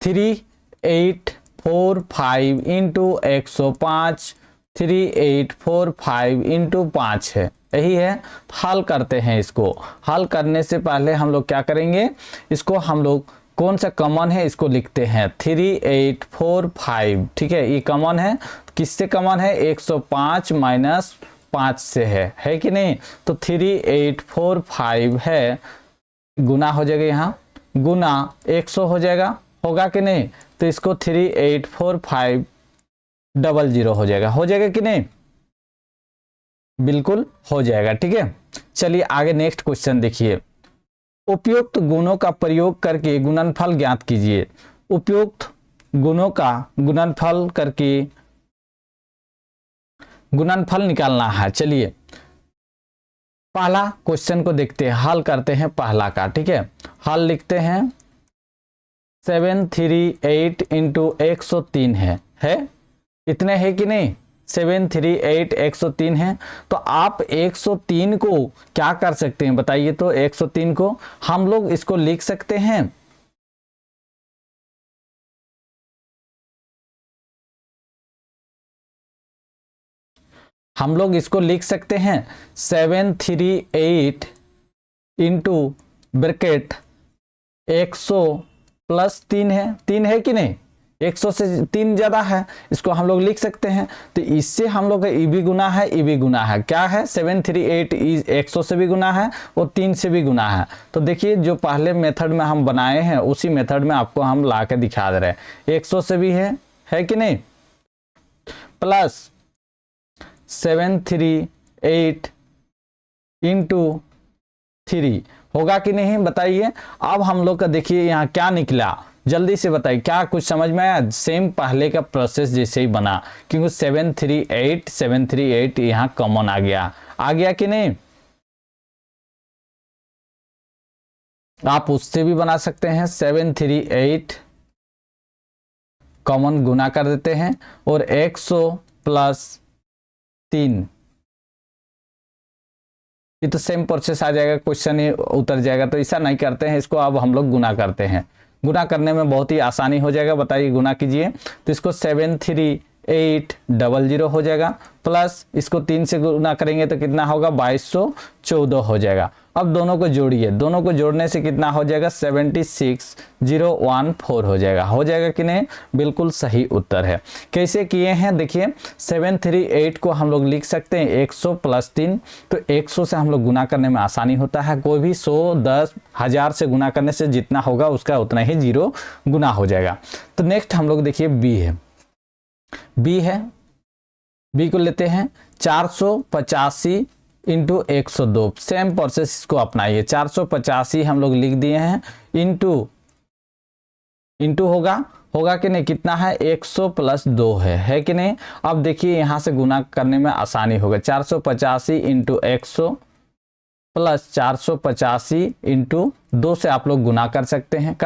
3845 इंटू 105, 3845 इंटू 5 है, यही है। हल करते हैं इसको, हल करने से पहले हम लोग क्या करेंगे, इसको हम लोग कौन सा कॉमन है इसको लिखते हैं, 3845। ठीक है, ये कॉमन है, किससे कॉमन है, 105 माइनस 5 से है कि नहीं। तो 3845 है, गुना हो जाएगा, यहाँ गुना 100 हो जाएगा, होगा कि नहीं। तो इसको 384500 हो जाएगा कि नहीं, बिल्कुल हो जाएगा। ठीक है, चलिए आगे नेक्स्ट क्वेश्चन देखिए। उपयुक्त गुणों का प्रयोग करके गुणनफल ज्ञात कीजिए। उपयुक्त गुणों का गुणनफल करके गुणनफल निकालना है। चलिए पहला क्वेश्चन को देखते हैं, हल करते हैं पहला का। ठीक है, हल लिखते हैं 738 इंटू 103 है इतने है कि नहीं, 738 103 है। तो आप 103 को क्या कर सकते हैं बताइए, तो 103 को हम लोग इसको लिख सकते हैं, हम लोग इसको लिख सकते हैं 738 इंटू ब्रैकेट 100 प्लस 3 है, 3 है कि नहीं, 100 से 3 ज्यादा है, इसको हम लोग लिख सकते हैं। तो इससे हम लोग का ई भी गुना है, ई भी गुना है, क्या है 738 100 से भी गुना है और 3 से भी गुना है। तो देखिए जो पहले मेथड में हम बनाए हैं उसी मेथड में आपको हम ला के दिखा दे रहे हैं, 100 से भी है कि नहीं, प्लस 738 इंटू 3 होगा कि नहीं बताइए। अब हम लोग का देखिए यहाँ क्या निकला, जल्दी से बताइए, क्या कुछ समझ में आया, सेम पहले का प्रोसेस जैसे ही बना, क्योंकि 738 यहाँ कॉमन आ गया कि नहीं। आप उससे भी बना सकते हैं, 738 कॉमन गुना कर देते हैं और 100 प्लस 3, ये तो सेम प्रोसेस आ जाएगा, क्वेश्चन ही उतर जाएगा। तो ऐसा नहीं करते हैं, इसको अब हम लोग गुना करते हैं, गुना करने में बहुत ही आसानी हो जाएगा। बताइए गुना कीजिए, तो इसको 73800 हो जाएगा, प्लस इसको 3 से गुना करेंगे तो कितना होगा 2214 हो जाएगा। अब दोनों को जोड़िए, दोनों को जोड़ने से कितना हो जाएगा 76014 हो जाएगा कि नहीं, बिल्कुल सही उत्तर है। कैसे किए हैं देखिए, 738 को हम लोग लिख सकते हैं 100 प्लस 3, तो 100 से हम लोग गुना करने में आसानी होता है, कोई भी 100 10 1000 से गुना करने से जितना होगा उसका उतना ही 0 गुना हो जाएगा। तो नेक्स्ट हम लोग देखिए बी है, बी को लेते हैं 485 इंटू 102, सेम प्रोसेस इसको अपनाइए, 485 हम लोग लिख दिए हैं, इंटू होगा कि नहीं, कितना है 100 प्लस 2 है कि नहीं। अब देखिए यहां से गुना करने में आसानी होगा, 485 इंटू 100 प्लस 485 इंटू 2 से आप लोग गुना कर सकते हैं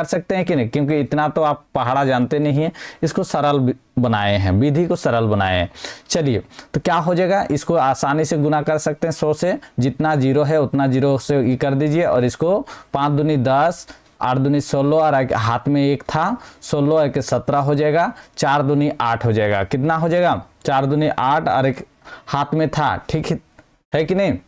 कि नहीं, क्योंकि इतना तो आप पहाड़ा जानते नहीं है, इसको सरल बनाए हैं, विधि को सरल बनाए हैं। चलिए तो क्या हो जाएगा, इसको आसानी से गुना कर सकते हैं 100 से, जितना 0 है उतना 0 से ये कर दीजिए, और इसको 5 दूनी 10 8 दूनी 16 और हाथ में 1 था, 16 1 17 हो जाएगा, 4 दूनी 8 हो जाएगा, कितना हो जाएगा 4 दूनी 8 और एक हाथ में था, ठीक है कि नहीं,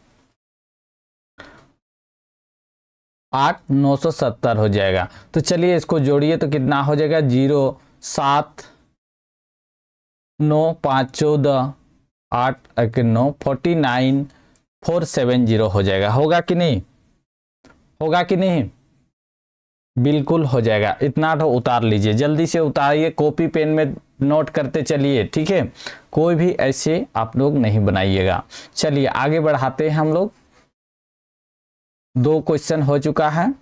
8 970 हो जाएगा। तो चलिए इसको जोड़िए तो कितना हो जाएगा 0 7 9 5 14 8 1 9 49 470 हो जाएगा, होगा कि नहीं, बिल्कुल हो जाएगा। इतना तो उतार लीजिए, जल्दी से उतारिए, कॉपी पेन में नोट करते चलिए, ठीक है, कोई भी ऐसे आप लोग नहीं बनाइएगा। चलिए आगे बढ़ाते हैं हम लोग, 2 क्वेश्चन हो चुका है।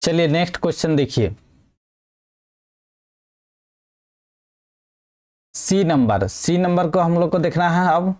चलिए नेक्स्ट क्वेश्चन देखिए, सी नंबर को हम लोग को देखना है अब,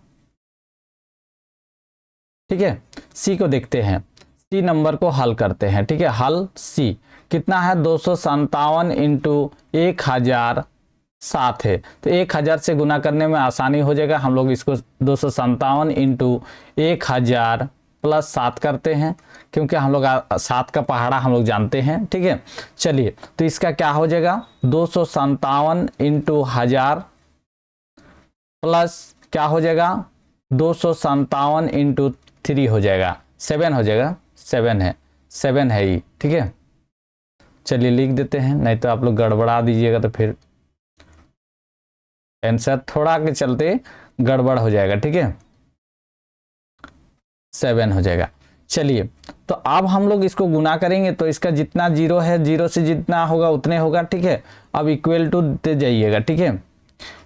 ठीक है, सी को देखते हैं, सी नंबर को हल करते हैं, ठीक है, हल सी कितना है 257 इंटू 1007 है, तो 1000 से गुना करने में आसानी हो जाएगा, हम लोग इसको 257 इंटू 1000 प्लस 7 करते हैं, क्योंकि हम लोग 7 का पहाड़ा हम लोग जानते हैं, ठीक है। चलिए तो इसका क्या हो जाएगा 257 इंटू 1000 प्लस क्या हो जाएगा 257 इंटू 3 हो जाएगा, 7 हो जाएगा, 7 है ये, ठीक है। चलिए लिख देते हैं, नहीं तो आप लोग गड़बड़ा दीजिएगा तो फिर आंसर थोड़ा के चलते गड़बड़ हो जाएगा, ठीक है, 7 हो जाएगा। चलिए तो अब हम लोग इसको गुना करेंगे, तो इसका जितना 0 है 0 से जितना होगा उतने होगा, ठीक है। अब इक्वल टू दे जाइएगा, ठीक है,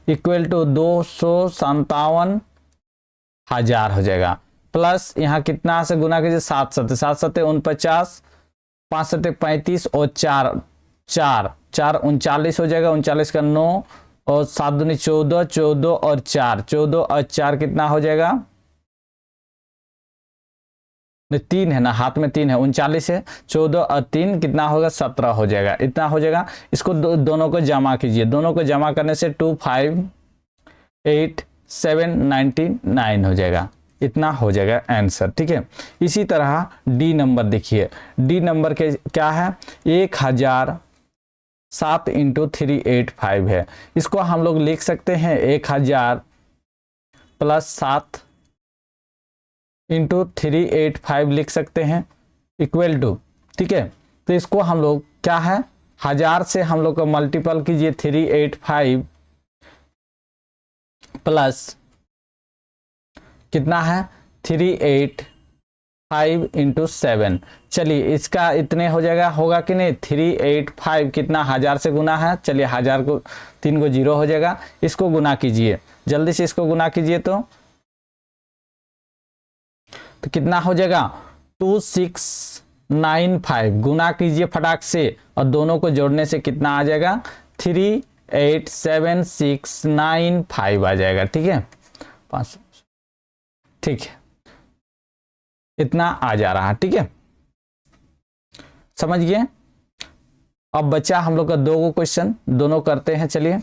इक्वल टू 257,000 हो जाएगा, प्लस यहाँ कितना से गुना कीजिए 7 सत्ते 49, 5 सत्ते 35 और 4 4 4 39 हो जाएगा। 39 का 9 और 7 दूनी 14, 14 और 4 14 और 4 कितना हो जाएगा, 3 है ना, हाथ में 3 है, 39 है, 14 और 3 कितना होगा 17 हो जाएगा, इतना हो जाएगा। इसको दोनों को जमा कीजिए, दोनों को जमा करने से 2 5 8 7 99 हो जाएगा, इतना हो जाएगा आंसर। ठीक है, इसी तरह डी नंबर देखिए, डी नंबर के क्या है 1007 इंटू 385 है। इसको हम लोग लिख सकते हैं 1000 प्लस 7 इंटू 385 लिख सकते हैं इक्वल टू, ठीक है। तो इसको हम लोग क्या है 1000 से हम लोग को मल्टीपल कीजिए 385 प्लस कितना है 385 इंटू 7। चलिए इसका इतने हो जाएगा, होगा कि नहीं, 385 कितना 1000 से गुना है, चलिए 1000 को 3 को 0 हो जाएगा। इसको गुना कीजिए, जल्दी से इसको गुना कीजिए तो कितना हो जाएगा 2695, गुना कीजिए फटाक से और दोनों को जोड़ने से कितना आ जाएगा 3879695 आ जाएगा। ठीक है 500, ठीक है इतना आ जा रहा है। ठीक है समझ गए। अब बचा हम लोग का 2 क्वेश्चन, दोनों करते हैं। चलिए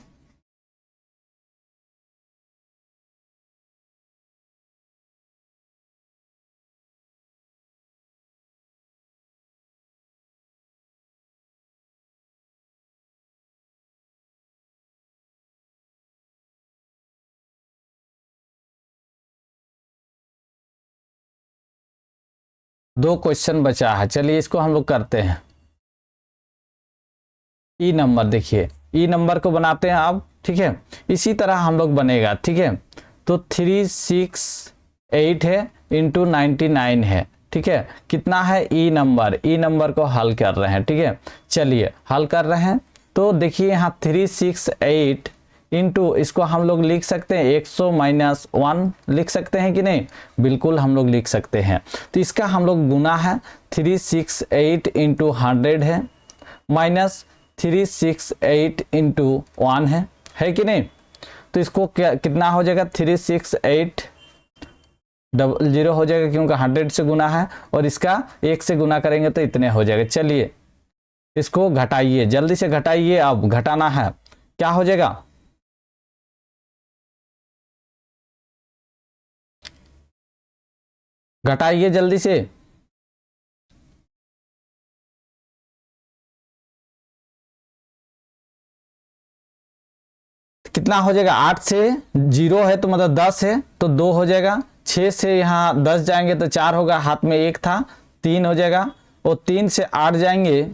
दो क्वेश्चन बचा है, चलिए इसको हम लोग करते हैं। ई नंबर देखिए, ई नंबर को बनाते हैं अब। ठीक है इसी तरह हम लोग बनेगा। ठीक है तो 368 है इंटू 99 है। ठीक है कितना है ई नंबर, ई नंबर को हल कर रहे हैं। ठीक है चलिए हल कर रहे हैं तो देखिए यहाँ 368 इंटू इसको हम लोग लिख सकते हैं 100 - 1 लिख सकते हैं कि नहीं, बिल्कुल हम लोग लिख सकते हैं। तो इसका हम लोग गुना है 368 इंटू 100 है माइनस 368 इंटू 1 है कि नहीं। तो इसको क्या कितना हो जाएगा 368 00 हो जाएगा क्योंकि 100 से गुना है और इसका 1 से गुना करेंगे तो इतने हो जाएगा। चलिए इसको घटाइए, जल्दी से घटाइए, अब घटाना है, क्या हो जाएगा घटाइए जल्दी से। कितना हो जाएगा 8 से 0 है तो मतलब 10 है तो 2 हो जाएगा। 6 से यहाँ 10 जाएंगे तो 4 होगा, हाथ में 1 था 3 हो जाएगा। और 3 से 8 जाएंगे,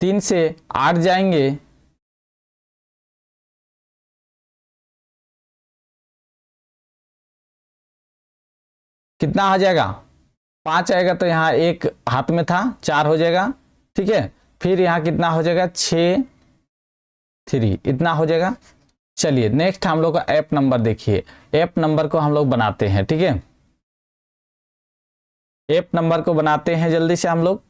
3 से 8 जाएंगे कितना आ जाएगा 5 आएगा तो यहाँ 1 हाथ में था 4 हो जाएगा। ठीक है फिर यहाँ कितना हो जाएगा 6 3 इतना हो जाएगा। चलिए नेक्स्ट हम लोग का ऐप नंबर देखिए, ऐप नंबर को हम लोग बनाते हैं। ठीक है ऐप नंबर को बनाते हैं जल्दी से हम लोग।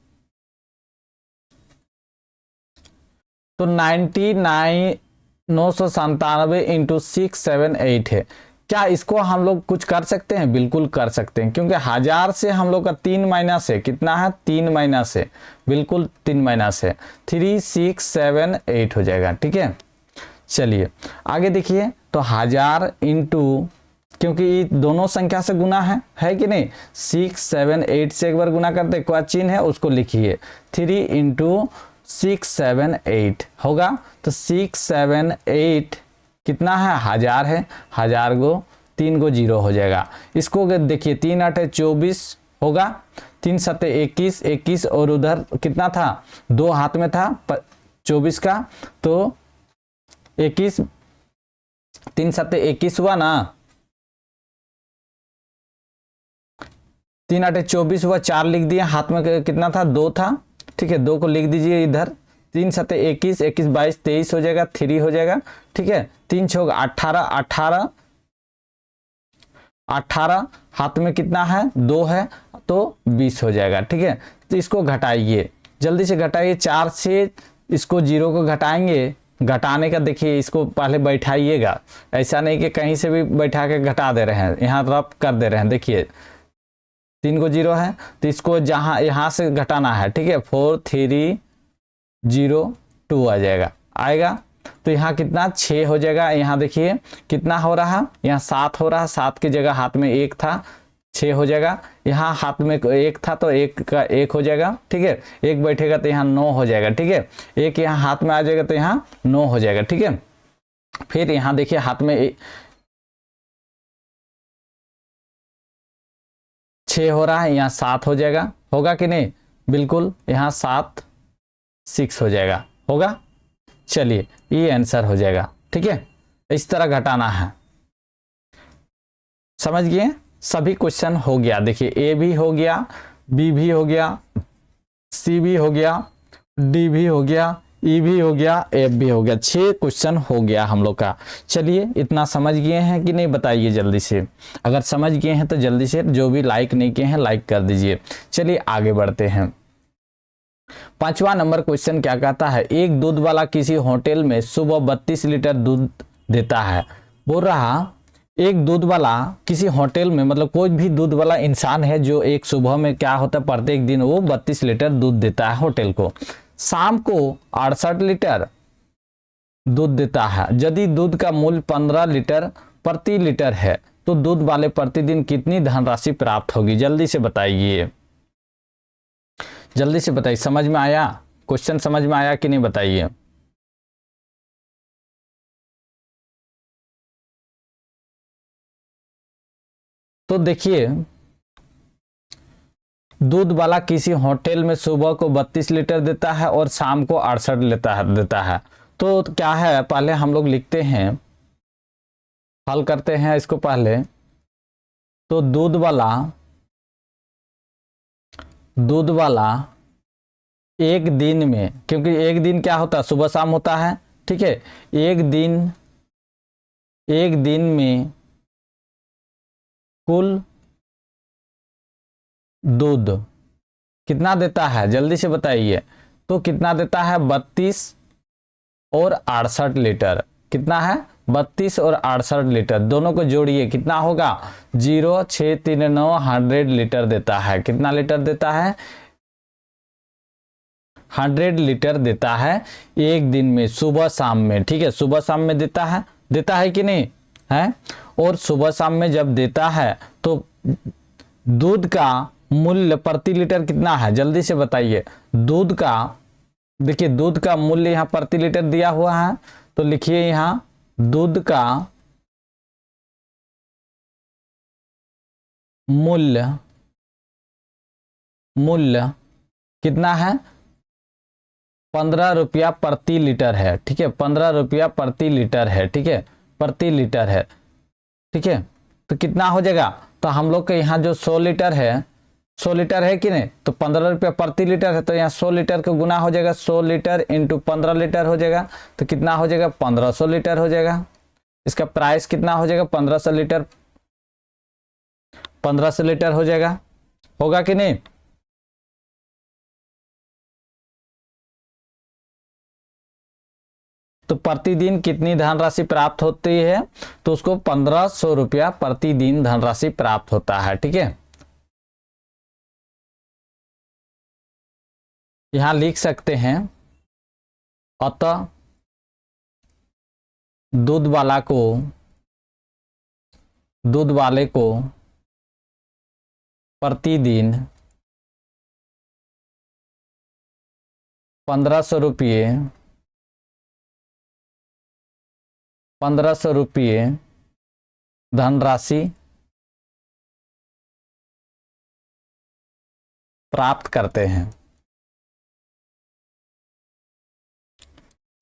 तो 99997 इंटू 678 है। क्या इसको हम लोग कुछ कर सकते हैं, बिल्कुल कर सकते हैं क्योंकि 1000 से हम लोग का 3 माइनस है, कितना है 3 माइनस है, बिल्कुल 3 माइनस है 3678 हो जाएगा। ठीक है चलिए आगे देखिए तो 1000 इंटू क्योंकि दोनों संख्या से गुना है कि नहीं, 678 से एक बार गुना करते क्या चिन्ह है उसको लिखिए 3 इंटू 678 होगा। तो 678 कितना है 1000 है, 1000 को 3 को 0 हो जाएगा। इसको देखिए 3 8 24 होगा, 3 7 21 21 और उधर कितना था 2 हाथ में था 24 का तो 21 3 7 21 हुआ ना, 3 8 24 हुआ, 4 लिख दिया, हाथ में कितना था 2 था। ठीक है 2 को लिख दीजिए इधर, 3 7 21 21 22 23 हो जाएगा, 3 हो जाएगा। ठीक है 3 6 18 18 18 हाथ में कितना है 2 है तो 20 हो जाएगा। ठीक है, तो इसको घटाइए, जल्दी से घटाइए। 4 से इसको 0 को घटाएंगे, घटाने का देखिए इसको पहले बैठाइएगा, ऐसा नहीं कि कहीं से भी बैठा के घटा दे रहे हैं, यहाँ रफ कर दे रहे हैं। देखिए 3 को 0 है तो इसको जहाँ यहाँ से घटाना है। ठीक है, 4 3 0 2 आ जाएगा, आएगा तो यहाँ कितना 6 हो जाएगा। यहाँ देखिए कितना हो रहा है, यहाँ 7 हो रहा है, 7 की जगह हाथ में 1 था 6 हो जाएगा। यहाँ हाथ में 1 था तो 1 का 1 हो जाएगा। ठीक है, 1 बैठेगा तो यहाँ 9 हो जाएगा। ठीक है, 1 यहाँ हाथ में आ जाएगा तो यहाँ 9 हो जाएगा। ठीक है, फिर यहाँ देखिए हाथ में 6 हो रहा है, यहाँ 7 हो जाएगा, होगा कि नहीं, बिल्कुल यहाँ 7 6 हो जाएगा, होगा। चलिए ये आंसर हो जाएगा। ठीक है, इस तरह घटाना है, समझ गए। सभी क्वेश्चन हो गया, देखिए ए भी हो गया, बी भी हो गया, सी भी हो गया, डी भी हो गया, ई भी हो गया, एफ भी हो गया। 6 क्वेश्चन हो गया हम लोग का। चलिए इतना समझ गए हैं कि नहीं बताइए जल्दी से, अगर समझ गए हैं तो जल्दी से, जो भी लाइक नहीं किए हैं लाइक कर दीजिए। चलिए आगे बढ़ते हैं। 5वां नंबर क्वेश्चन क्या कहता है, एक दूध वाला किसी होटल में सुबह 32 लीटर दूध देता है। बोल रहा एक दूध वाला किसी होटल में, मतलब कोई भी दूध वाला इंसान है जो एक सुबह में क्या होता है प्रत्येक दिन वो 32 लीटर दूध देता है होटल को, शाम को 68 लीटर दूध देता है। यदि दूध का मूल्य 15 लीटर प्रति लीटर है तो दूध वाले प्रतिदिन कितनी धनराशि प्राप्त होगी, जल्दी से बताइए, जल्दी से बताइए। समझ में आया क्वेश्चन, समझ में आया कि नहीं बताइए। तो देखिए दूध वाला किसी होटल में सुबह को 32 लीटर देता है और शाम को 68 देता है। तो क्या है, पहले हम लोग लिखते हैं, हल करते हैं इसको पहले। तो दूध वाला एक दिन में, क्योंकि एक दिन क्या होता है सुबह शाम होता है। ठीक है, एक दिन में कुल दूध कितना देता है, जल्दी से बताइए। तो कितना देता है 32 और 68 लीटर, कितना है 32 और 68 लीटर, दोनों को जोड़िए कितना होगा 0 6 3 9 100 लीटर देता है। कितना लीटर देता है 100 लीटर देता है एक दिन में, सुबह शाम में। ठीक है, सुबह शाम में देता है कि नहीं है। और सुबह शाम में जब देता है तो दूध का मूल्य प्रति लीटर कितना है, जल्दी से बताइए। दूध का, देखिए दूध का मूल्य यहाँ प्रति लीटर दिया हुआ है, तो लिखिए यहाँ दूध का मूल्य कितना है 15 रुपया प्रति लीटर है। ठीक है, 15 रुपया प्रति लीटर है। ठीक है, प्रति लीटर है। ठीक है, तो कितना हो जाएगा, तो हम लोग के यहाँ जो 100 लीटर है, 100 लीटर है कि नहीं, तो 15 रुपया प्रति लीटर है, तो यहाँ 100 लीटर का गुना हो जाएगा, 100 लीटर इंटू 15 लीटर हो जाएगा, तो कितना हो जाएगा 1500 लीटर हो जाएगा। इसका प्राइस कितना हो जाएगा 1500 लीटर, 1500 लीटर हो जाएगा, होगा कि नहीं। तो प्रतिदिन कितनी धनराशि प्राप्त होती है, तो उसको 1500 रुपया प्रतिदिन धनराशि प्राप्त होता है। ठीक है, यहां लिख सकते हैं, अतः दूध वाले को प्रतिदिन 1500 रुपये धनराशि प्राप्त करते हैं।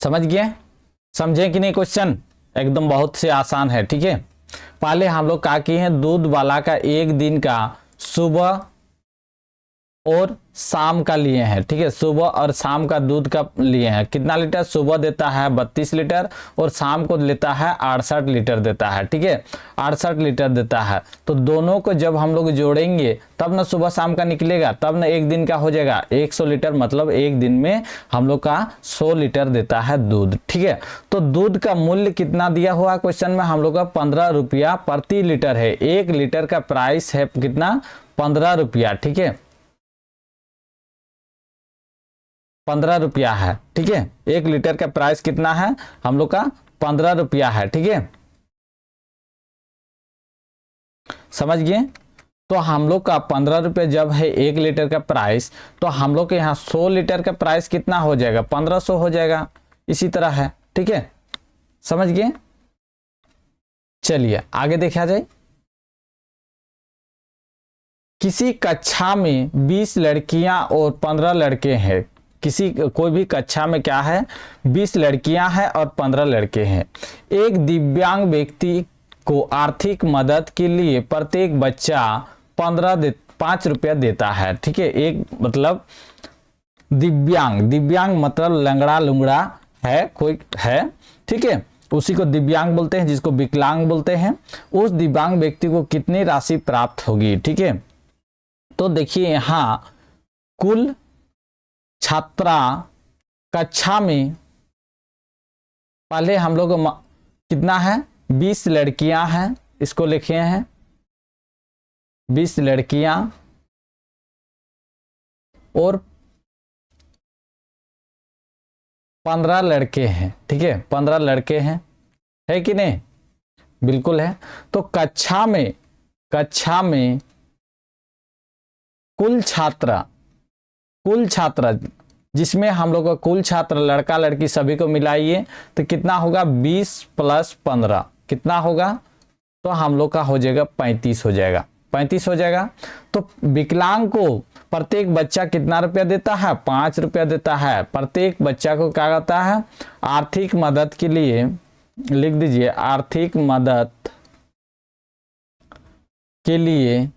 समझ गए, समझे कि नहीं क्वेश्चन, एकदम बहुत से आसान है। ठीक है, पहले हम लोग क्या किए हैं, दूध वाला का एक दिन का सुबह और शाम का लिए हैं, ठीक है, सुबह और शाम का दूध का लिए हैं। कितना लीटर? सुबह देता है 32 लीटर और शाम को लेता है 68 लीटर देता है, ठीक है, 68 लीटर देता है। तो दोनों को जब हम लोग जोड़ेंगे तब ना सुबह शाम का निकलेगा, तब ना एक दिन का हो जाएगा 100 लीटर, मतलब एक दिन में हम लोग का 100 लीटर देता है दूध, ठीक है। तो दूध का मूल्य कितना दिया हुआ क्वेश्चन में? हम लोग का 15 रुपया प्रति लीटर है। 1 लीटर का प्राइस है कितना? 15 रुपया, ठीक है, 15 रुपया है, ठीक है। 1 लीटर का प्राइस कितना है हम लोग का? 15 रुपया है, ठीक है, समझ गए। तो हम लोग का 15 रुपये जब है 1 लीटर का प्राइस, तो हम लोग के यहाँ 100 लीटर का प्राइस कितना हो जाएगा? 1500 हो जाएगा। इसी तरह है, ठीक है, समझ गए। चलिए आगे देखा जाए। किसी कक्षा में 20 लड़कियां और 15 लड़के हैं। किसी कोई भी कक्षा में क्या है? 20 लड़कियां हैं और 15 लड़के हैं। एक दिव्यांग व्यक्ति को आर्थिक मदद के लिए प्रत्येक बच्चा 5 रुपया देता है, ठीक है। एक मतलब दिव्यांग मतलब लंगड़ा लुंगड़ा है कोई है, ठीक है, उसी को दिव्यांग बोलते हैं, जिसको विकलांग बोलते हैं। उस दिव्यांग व्यक्ति को कितनी राशि प्राप्त होगी, ठीक है। तो देखिए यहां कुल छात्रा कक्षा में पहले हम लोग कितना है? 20 लड़कियां हैं, इसको लिखे हैं 20 लड़कियां और 15 लड़के हैं, ठीक है, 15 लड़के हैं, है कि नहीं? बिल्कुल है। तो कक्षा में कुल छात्रा जिसमें हम लोग का कुल छात्र लड़का लड़की सभी को मिलाइए तो कितना होगा? 20 + 15 कितना होगा? तो हम लोग का हो जाएगा 35 हो जाएगा, 35 हो जाएगा। तो विकलांग को प्रत्येक बच्चा कितना रुपया देता है? 5 रुपया देता है। प्रत्येक बच्चा को क्या कहता है? आर्थिक मदद के लिए लिख दीजिए, आर्थिक मदद के लिए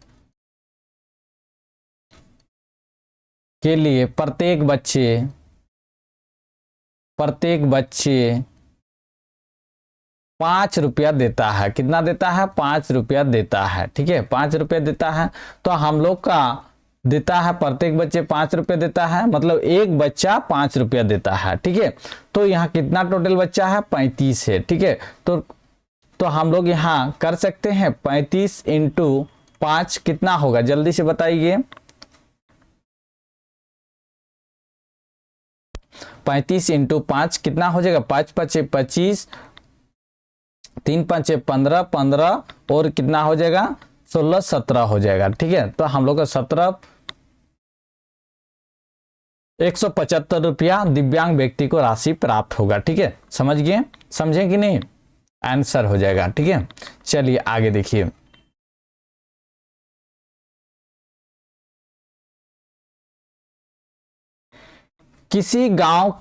प्रत्येक बच्चे 5 रुपया देता है। कितना देता है? 5 रुपया देता है, ठीक है, 5 रुपया देता है। तो हम लोग का देता है प्रत्येक बच्चे 5 रुपया देता है, मतलब एक बच्चा 5 रुपया देता है, ठीक है। तो यहाँ कितना टोटल बच्चा है? 35 है, ठीक है। तो हम लोग यहाँ कर सकते हैं 35 × 5 कितना होगा? जल्दी से बताइए। 35 × 5 कितना हो जाएगा? 5 × 5 = 25, 3 × 5 = 15, 15 और कितना हो जाएगा? 16, 17 हो जाएगा, ठीक है। तो हम लोग का 175 रुपया दिव्यांग व्यक्ति को राशि प्राप्त होगा, ठीक है, समझ गए? समझे कि नहीं? आंसर हो जाएगा, ठीक है। चलिए आगे देखिए। किसी गांव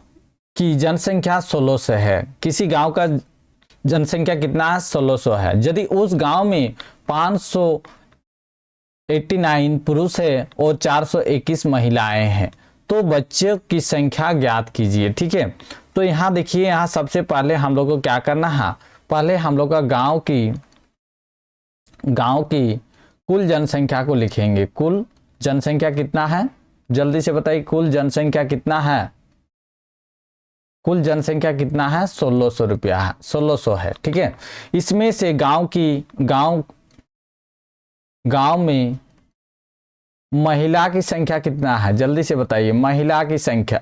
की जनसंख्या 1600 है। किसी गांव का जनसंख्या कितना है? 1600 है। यदि उस गांव में 589 पुरुष है और 421 महिलाएं हैं तो बच्चों की संख्या ज्ञात कीजिए, ठीक है। तो यहाँ देखिए, यहाँ सबसे पहले हम लोग को क्या करना है? पहले हम लोग का गांव की कुल जनसंख्या को लिखेंगे। कुल जनसंख्या कितना है? जल्दी से बताइए, कुल जनसंख्या कितना है? कुल जनसंख्या कितना है? 1600 रुपया है, 1600 है, ठीक है। इसमें से गांव में महिला की संख्या कितना है? जल्दी से बताइए, महिला की संख्या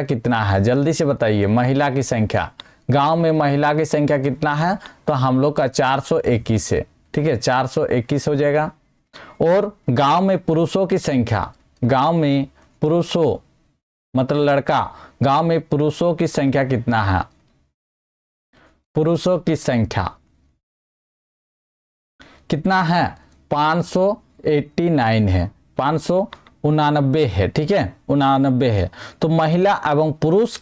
कितना है? जल्दी से बताइए, महिला की संख्या गांव में महिला की संख्या कितना है? तो हम लोग का 421 है, ठीक है, 421 हो जाएगा। और गांव में पुरुषों की संख्या, गांव में पुरुषों मतलब लड़का, गांव में पुरुषों की संख्या कितना है? पुरुषों की संख्या कितना है? 589 है, 589 है, ठीक है, 89 है। तो महिला एवं पुरुष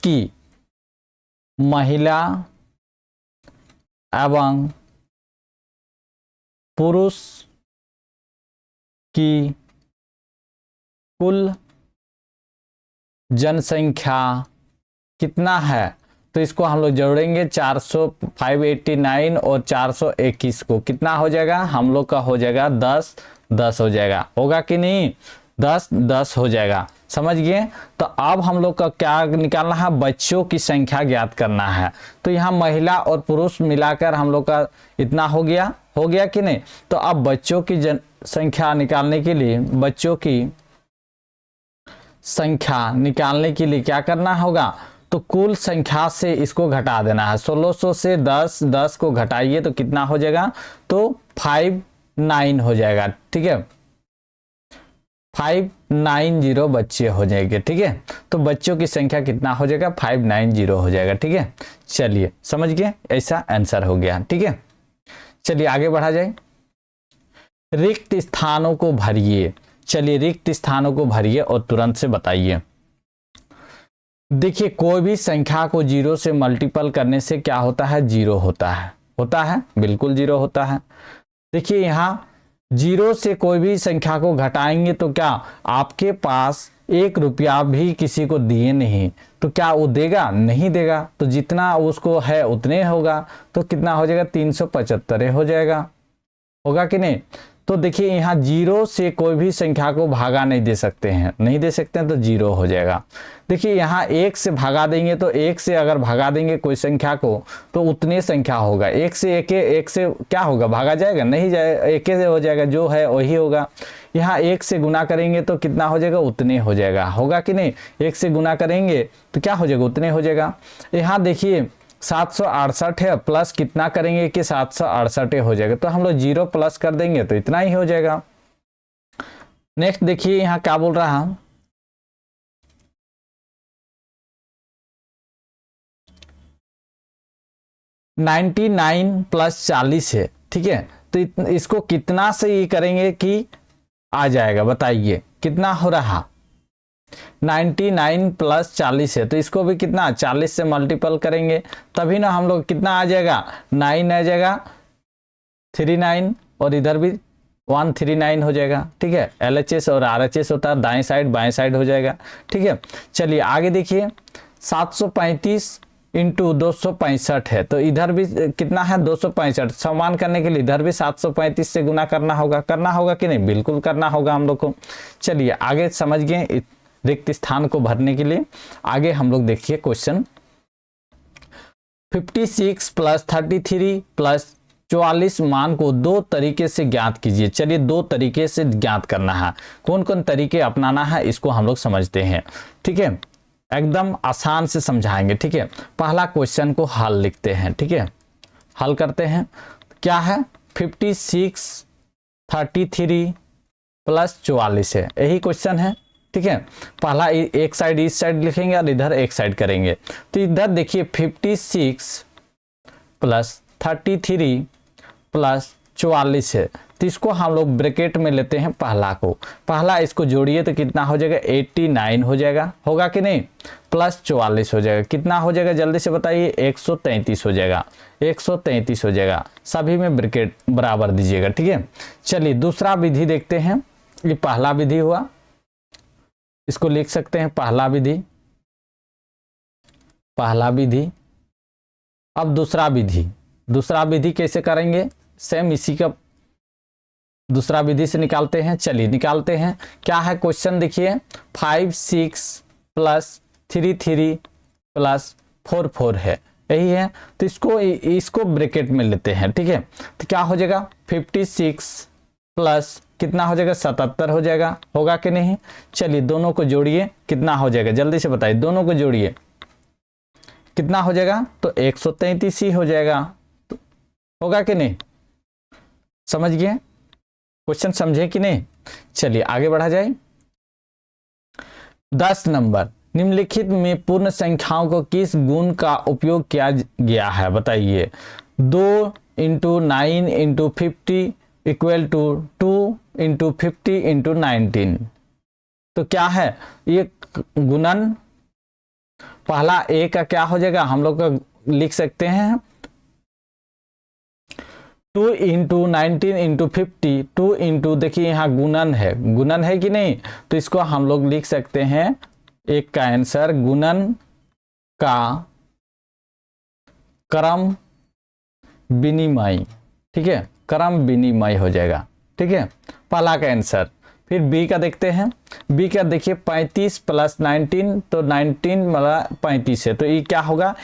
की कुल जनसंख्या कितना है, तो इसको हम लोग जोड़ेंगे 589 और 421 को, कितना हो जाएगा हम लोग का हो जाएगा 10 10 हो जाएगा, होगा कि नहीं, 10 10 हो जाएगा, समझ गए। तो अब हम लोग का क्या निकालना है, बच्चों की संख्या ज्ञात करना है। तो यहाँ महिला और पुरुष मिलाकर हम लोग का इतना हो गया कि नहीं। तो अब बच्चों की संख्या निकालने के लिए, बच्चों की संख्या निकालने के लिए क्या करना होगा, तो कुल संख्या से इसको घटा देना है। 1600 से 10 को घटाइए तो कितना हो जाएगा, तो 590 हो जाएगा, ठीक है, 590 बच्चे हो जाएंगे, ठीक है। तो बच्चों की संख्या कितना हो जाएगा, 590 हो जाएगा, ठीक है। चलिए समझ गए, ऐसा आंसर हो गया, ठीक है। चलिए आगे बढ़ा जाए। रिक्त स्थानों को भरिए। चलिए रिक्त स्थानों को भरिए और तुरंत से बताइए। देखिए कोई भी संख्या को 0 से मल्टीपल करने से क्या होता है, 0 होता है, बिल्कुल 0 होता है। देखिए यहाँ 0 से कोई भी संख्या को घटाएंगे तो क्या, आपके पास 1 रुपया भी किसी को दिए नहीं तो क्या वो देगा, नहीं देगा। तो जितना उसको है उतने होगा, तो कितना हो जाएगा, 375 हो जाएगा, होगा कि नहीं। तो देखिए यहाँ 0 से कोई भी संख्या को भागा नहीं दे सकते हैं, तो 0 हो जाएगा। देखिए यहाँ 1 से भागा देंगे, तो 1 से अगर भागा देंगे कोई संख्या को तो उतने संख्या होगा। 1 से क्या होगा, भागा जाएगा, नहीं जाएगा, 1 से हो जाएगा, जो है वही होगा। यहाँ 1 से गुना करेंगे तो कितना हो जाएगा, उतने हो जाएगा, होगा कि नहीं। 1 से गुना करेंगे तो क्या हो जाएगा, उतने हो जाएगा। यहाँ देखिए 768 है, प्लस कितना करेंगे कि 768 हो जाएगा, तो हम लोग 0 प्लस कर देंगे तो इतना ही हो जाएगा। नेक्स्ट देखिए यहाँ क्या बोल रहा है, 99 प्लस 40 है, ठीक है। तो इसको कितना से ये करेंगे कि आ जाएगा, बताइए कितना हो रहा, 99 प्लस 40 है, तो इसको भी कितना 40 से मल्टीपल करेंगे तभी ना हम लोग कितना आ जाएगा, 9 आ जाएगा, 39 और इधर भी 139 हो जाएगा, ठीक है। LHS और RHS होता है, दाएं साइड बाएं साइड हो जाएगा, ठीक है। चलिए आगे देखिए 735 इंटू 265 है, तो इधर भी कितना है 265, समान करने के लिए इधर भी 735 से गुना करना होगा कि नहीं, बिल्कुल करना होगा हम लोग को। चलिए आगे समझ गए रिक्त स्थान को भरने के लिए। आगे हम लोग देखिए क्वेश्चन 56 प्लस 33 प्लस 44 मान को 2 तरीके से ज्ञात कीजिए। चलिए 2 तरीके से ज्ञात करना है, कौन कौन तरीके अपनाना है इसको हम लोग समझते हैं, ठीक है। एकदम आसान से समझाएंगे, ठीक है। पहला क्वेश्चन को हल लिखते हैं, ठीक है, हल करते हैं। क्या है, 56 33 प्लस 44 है, यही क्वेश्चन है, ठीक है। पहला एक साइड इस साइड लिखेंगे और इधर एक साइड करेंगे। तो इधर देखिए 56 प्लस 33 प्लस 44 है, तो इसको हम लोग ब्रैकेट में लेते हैं पहला को, पहला इसको जोड़िए तो कितना हो जाएगा, 89 हो जाएगा, होगा कि नहीं, प्लस 44 हो जाएगा, कितना हो जाएगा जल्दी से बताइए, 133 हो जाएगा, 133 हो जाएगा। सभी में ब्रैकेट बराबर दीजिएगा, ठीक है। चलिए दूसरा विधि देखते हैं, ये पहला विधि हुआ, इसको लिख सकते हैं पहला विधि। अब दूसरा विधि कैसे करेंगे, सेम इसी का दूसरा विधि से निकालते हैं। चलिए निकालते हैं, क्या है क्वेश्चन देखिए, 56 प्लस 33 प्लस 44 है, यही है। तो इसको ब्रैकेट में लेते हैं, ठीक है। तो क्या हो जाएगा, 56 प्लस कितना हो जाएगा, 77 हो जाएगा, होगा कि नहीं। चलिए दोनों को जोड़िए, कितना हो जाएगा जल्दी से बताइए, दोनों को जोड़िए कितना हो जाएगा, तो 133 ही हो जाएगा, तो होगा कि नहीं, समझ गए क्वेश्चन, समझे कि नहीं। चलिए आगे बढ़ा जाए। 10 नंबर, निम्नलिखित में पूर्ण संख्याओं को किस गुण का उपयोग किया गया है, बताइए। 2 into 9 into 50 equal to 2 into 50 into 19। तो क्या है ये गुणन, पहला ए का क्या हो जाएगा, हम लोग का लिख सकते हैं 2 इंटू 19 इंटू 50, 2 इंटू, देखिए यहाँ गुणन है कि नहीं, तो इसको हम लोग लिख सकते हैं एक का आंसर गुणन का क्रम विनिमय, ठीक है, क्रम विनिमय हो जाएगा, ठीक है, पहला का आंसर। फिर बी का देखते हैं, बी का देखिए 35 प्लस 19, तो 19 मतलब 35 है, तो ये क्या होगा,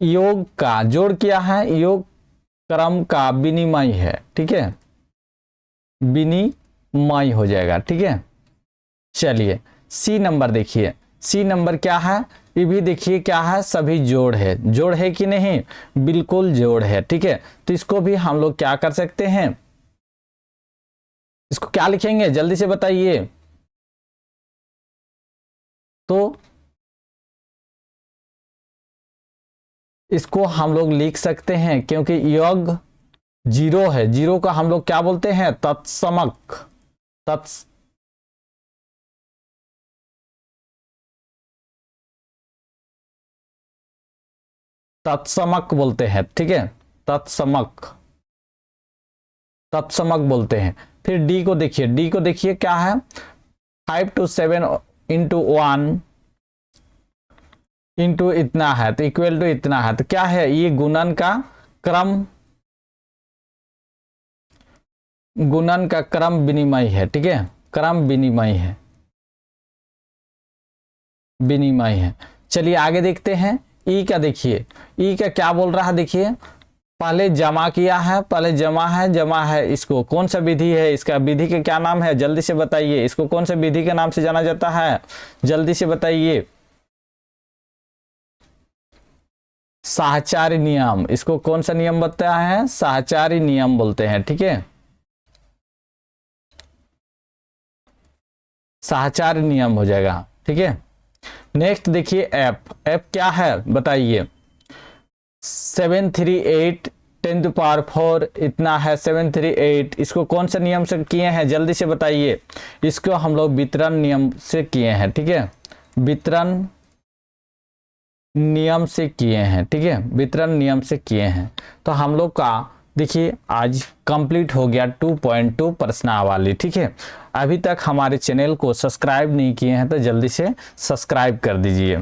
योग का जोड़ किया है, योग क्रम का विनिमय है, ठीक है, विनिमय हो जाएगा, ठीक है। चलिए सी नंबर देखिए, सी नंबर क्या है, ये भी देखिए क्या है, सभी जोड़ है कि नहीं, बिल्कुल जोड़ है, ठीक है। तो इसको भी हम लोग क्या कर सकते हैं, इसको क्या लिखेंगे जल्दी से बताइए। तो इसको हम लोग लिख सकते हैं, क्योंकि योग 0 है, 0 का हम लोग क्या बोलते हैं, तत्समक, तत्समक बोलते हैं, ठीक है, तत्समक बोलते हैं। फिर डी को देखिए क्या है, 5 to 7 इंटू 1 इंटू इतना है, तो इक्वल टू इतना है, तो क्या है, ये गुणन का क्रम विनिमय है, ठीक है, क्रम विनिमय है। चलिए आगे देखते हैं, ई का देखिए, ई का क्या बोल रहा है, देखिए पहले जमा किया है, जमा है, इसको कौन सा विधि है, इसका विधि का क्या नाम है, जल्दी से बताइए, इसको कौन सा विधि के नाम से जाना जाता है, जल्दी से बताइए। साहचर्य नियम, इसको कौन सा नियम बताया है, साहचर्य नियम बोलते हैं, ठीक है, साहचर्य नियम हो जाएगा, ठीक है। नेक्स्ट देखिए एफ क्या है बताइए, 738 10⁴ इतना है, 738, इसको कौन से नियम से किए हैं, जल्दी से बताइए। इसको हम लोग वितरण नियम से किए हैं, ठीक है, वितरण नियम से किए हैं, ठीक है, वितरण नियम से किए हैं। तो हम लोग का देखिए आज कंप्लीट हो गया 2.2 प्रश्नावली, ठीक है। अभी तक हमारे चैनल को सब्सक्राइब नहीं किए हैं तो जल्दी से सब्सक्राइब कर दीजिए।